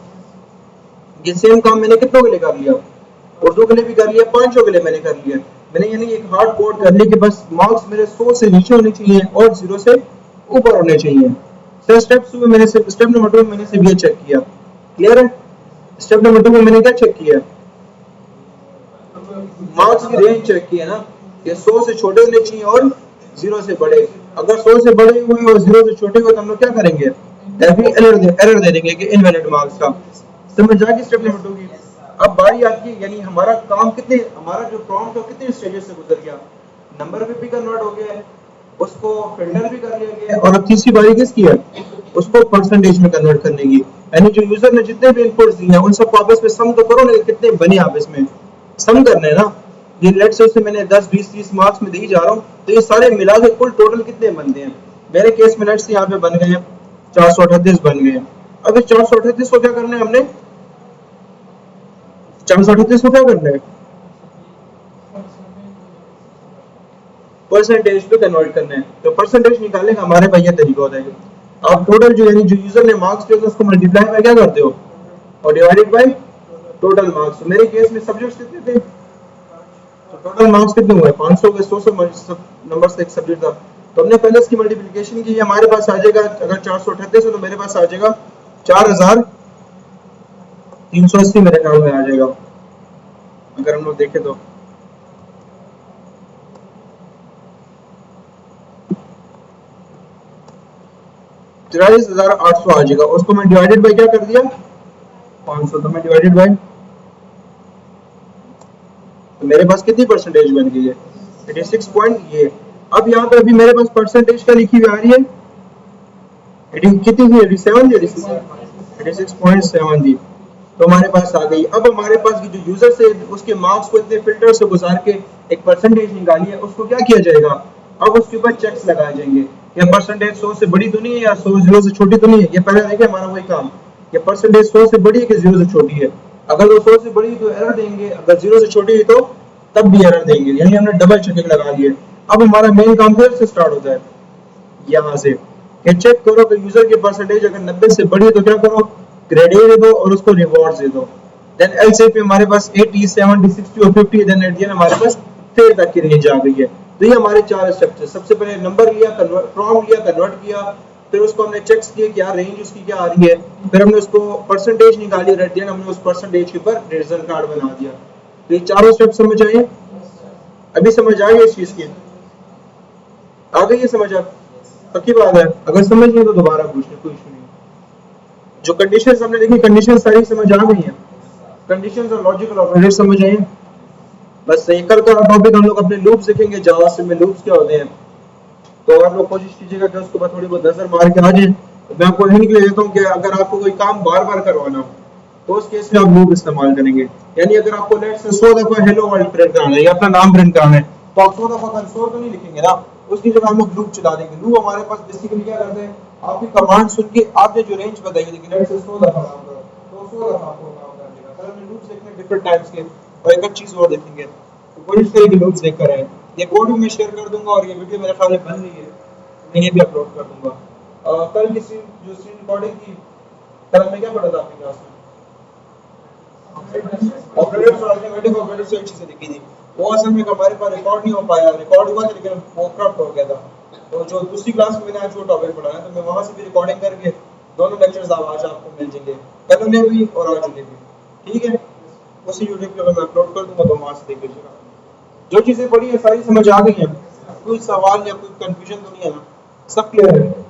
[SPEAKER 1] ये सेम काम मैंने कितनों के लिए कर लिया, उर्दू के लिए भी कर लिया, 500 के लिए मैंने कर लिया। मैंने यानी एक हार्ड कोड कर लिया कि बस मार्क्स मेरे 100 से नीचे होने चाहिए और 0 से ऊपर होने चाहिए। सर स्टेप नंबर 2 में मैंने सिर्फ ये चेक किया, क्लियर है। स्टेप नंबर 2 में मैंने क्या चेक किया, मार्क्स की रेंज चेक की है ना, कि 100 से छोटे होने चाहिए और 0 से बड़े। अगर 100 से बड़े हुए और 0 से छोटे हुए तो हम लोग क्या करेंगे, एरर दे देंगे कि इनवैलिड मार्क्स का। समझ आ गई स्टेप नंबर 2 की। अब बारी आती है, यानी हमारा काम कितने, हमारा जो प्रॉम्प्ट है कितने स्टेजेस से गुजर गया, नंबर पे भी कन्वर्ट हो गया है, उसको फिल्टर भी कर लिया गया, और अब तीसरी बारी किसकी है, उसको परसेंटेज में कन्वर्ट करने की। यानी जो यूजर ने जितने भी इनपुट्स दिए हैं उन सबको आपस में सम तो करो ना, कितने बने आपस में सम करना है ना। ये लेट्स से मैंने 10 20 30 मार्क्स में दे ही जा रहा हूँ, तो ये सारे मिला के कुल टोटल कितने बनते हैं। मेरे केस में लेट्स यहाँ पे बन गए हैं 438 बन गए। अब इस 438 को क्या करना है हमने, 438 को क्या करना है, परसेंटेज पे कन्वर्ट करना है। तो परसेंटेज निकालने का हमारे पास ये तरीका होता है, आप टोटल जो यानी जो यूजर ने मार्क्स दिए उसको मल्टीप्लाई बाय क्या करते हो, और डिवाइडेड बाय टोटल मार्क्स। मेरे केस में सब्जेक्ट्स कितने थे, तो टोटल मार्क्स कितने हुए 500 के 100 नंबर से एक सब्जेक्ट था, तो हमने पहले इसकी मल्टीप्लिकेशन की, हमारे पास आ जाएगा अगर 438 है तो मेरे पास आ जाएगा 4380 मेरे ख्याल में आ जाएगा, अगर हम लोग देखें तो 43,800 आ जाएगा। उसको मैं डिवाइडेड बाय क्या कर दिया 500, तो मैं डिवाइडेड बाय, तो मेरे पास कितनी परसेंटेज बन गई है 86 पॉइंट ये। अब यहाँ पे अभी मेरे पास परसेंटेज क्या लिखी हुई आ रही है, कितनी थी 87 थी, 86.7 थी, तो हमारे पास आ गई। अब हमारे पास जो यूजर से उसके मार्क्स को इतने फिल्टर से गुजार के एक परसेंटेज निकाली है, उसको क्या किया जाएगा, अब उसके ऊपर चेक्स लगाए जाएंगे, या परसेंटेज 100 से बड़ी तो नहीं है या 100 0 से छोटी तो नहीं है। ये पहले देखें हमारा वही काम, ये परसेंटेज 100 से बड़ी है कि 0 से छोटी है। अगर वो 100 से बड़ी तो एरर देंगे, अगर 0 से छोटी है तो तब भी एरर देंगे, यानी हमने डबल चेकिंग लगा ली है। अब हमारा मेन काम फिर से स्टार्ट होता है यहाँ से, कि चेक करो कि यूजर की परसेंटेज अगर 90 से बड़ी है तो क्या करो, ग्रेड ए दे दो और उसको रिवॉर्ड्स दे दो। देन एल्स इफ हमारे पास 80 70 60 और 50, देन एट द एंड हमारे पास फेल तक की रेंज आ गई है। तो ये हमारे 4 स्टेप्स है। सबसे पहले नंबर लिया, प्रॉम्प्ट लिया, कन्वर्ट किया, फिर उसको हमने चेक्स किए क्या रेंज उसकी क्या आ रही है, फिर हमने उसको परसेंटेज निकाली, एट द एंड हमने उस परसेंटेज के ऊपर रिजल्ट कार्ड बना दिया। तो ये चारों स्टेप समझ आए, अभी समझ आ गई इस चीज की, आ गई है समझ, आप पक्की बात है, अगर समझ नहीं तो दोबारा पूछ ले, कोई इशू नहीं। जो कंडीशंस हमने देखी, कंडीशंस सारी समझ आ गई हैं, कंडीशंस और लॉजिकल ऑपरेटर समझ आए। बस कल का टॉपिक हम लोग अपने लूप्स देखेंगे, जावा में लूप्स क्या होते हैं। तो आप लोग कोशिश कीजिएगा कि उसके बाद थोड़ी बहुत नजर मार के आ जाए। मैं आपको हिंट के लिए देता हूँ कि अगर आपको कोई काम बार बार करवाना हो तो उस केस में आप लूप इस्तेमाल करेंगे। यानी अगर आपको लेट्स से 100 दफा हेलो वर्ल्ड प्रिंट कराना है या अपना नाम प्रिंट कराना है, तो आप 100 दफा कंसोल तो नहीं लिखेंगे ना, उसकी जगह हम लोग लूप चला देंगे। लूप हमारे पास बेसिकली क्या करते हैं, आपकी कमांड सुन के आपने जो रेंज बताई है कि लेट्स से 100 दफा काम करो, तो 100 दफा आपको काम कर देगा। सर हमने लूप्स देखने डिफरेंट टाइप्स के, और एक चीज और देखेंगे, तो कोशिश करिए कि लूप्स देखकर आए। ये कोड भी मैं शेयर कर दूंगा और ये वीडियो मेरे ख्याल में बन रही है, मैं ये भी अपलोड कर दूंगा। कल की जो स्क्रीन रिकॉर्डिंग की, कल हमने क्या पढ़ा था अपनी क्लास में, ऑपरेटर्स और अर्थमेटिक ऑपरेटर्स से चीजें लिखी थी, वो असल में हमारे पास रिकॉर्ड नहीं हो पाया, रिकॉर्ड हुआ था लेकिन वो करप्ट हो गया था। तो जो दूसरी क्लास में मैंने आज वो टॉपिक पढ़ाया तो मैं वहां से भी रिकॉर्डिंग करके दोनों लेक्चर्स आज आपको मिल जाएंगे, कल उन्हें भी और आज उन्हें भी, ठीक है। उसी यूट्यूब पे मैं अपलोड कर दूंगा तो वहां से देख लीजिएगा। जो चीजें पढ़ी है सारी समझ आ गई हैं, कोई सवाल या कोई कंफ्यूजन तो नहीं है ना, सब क्लियर है।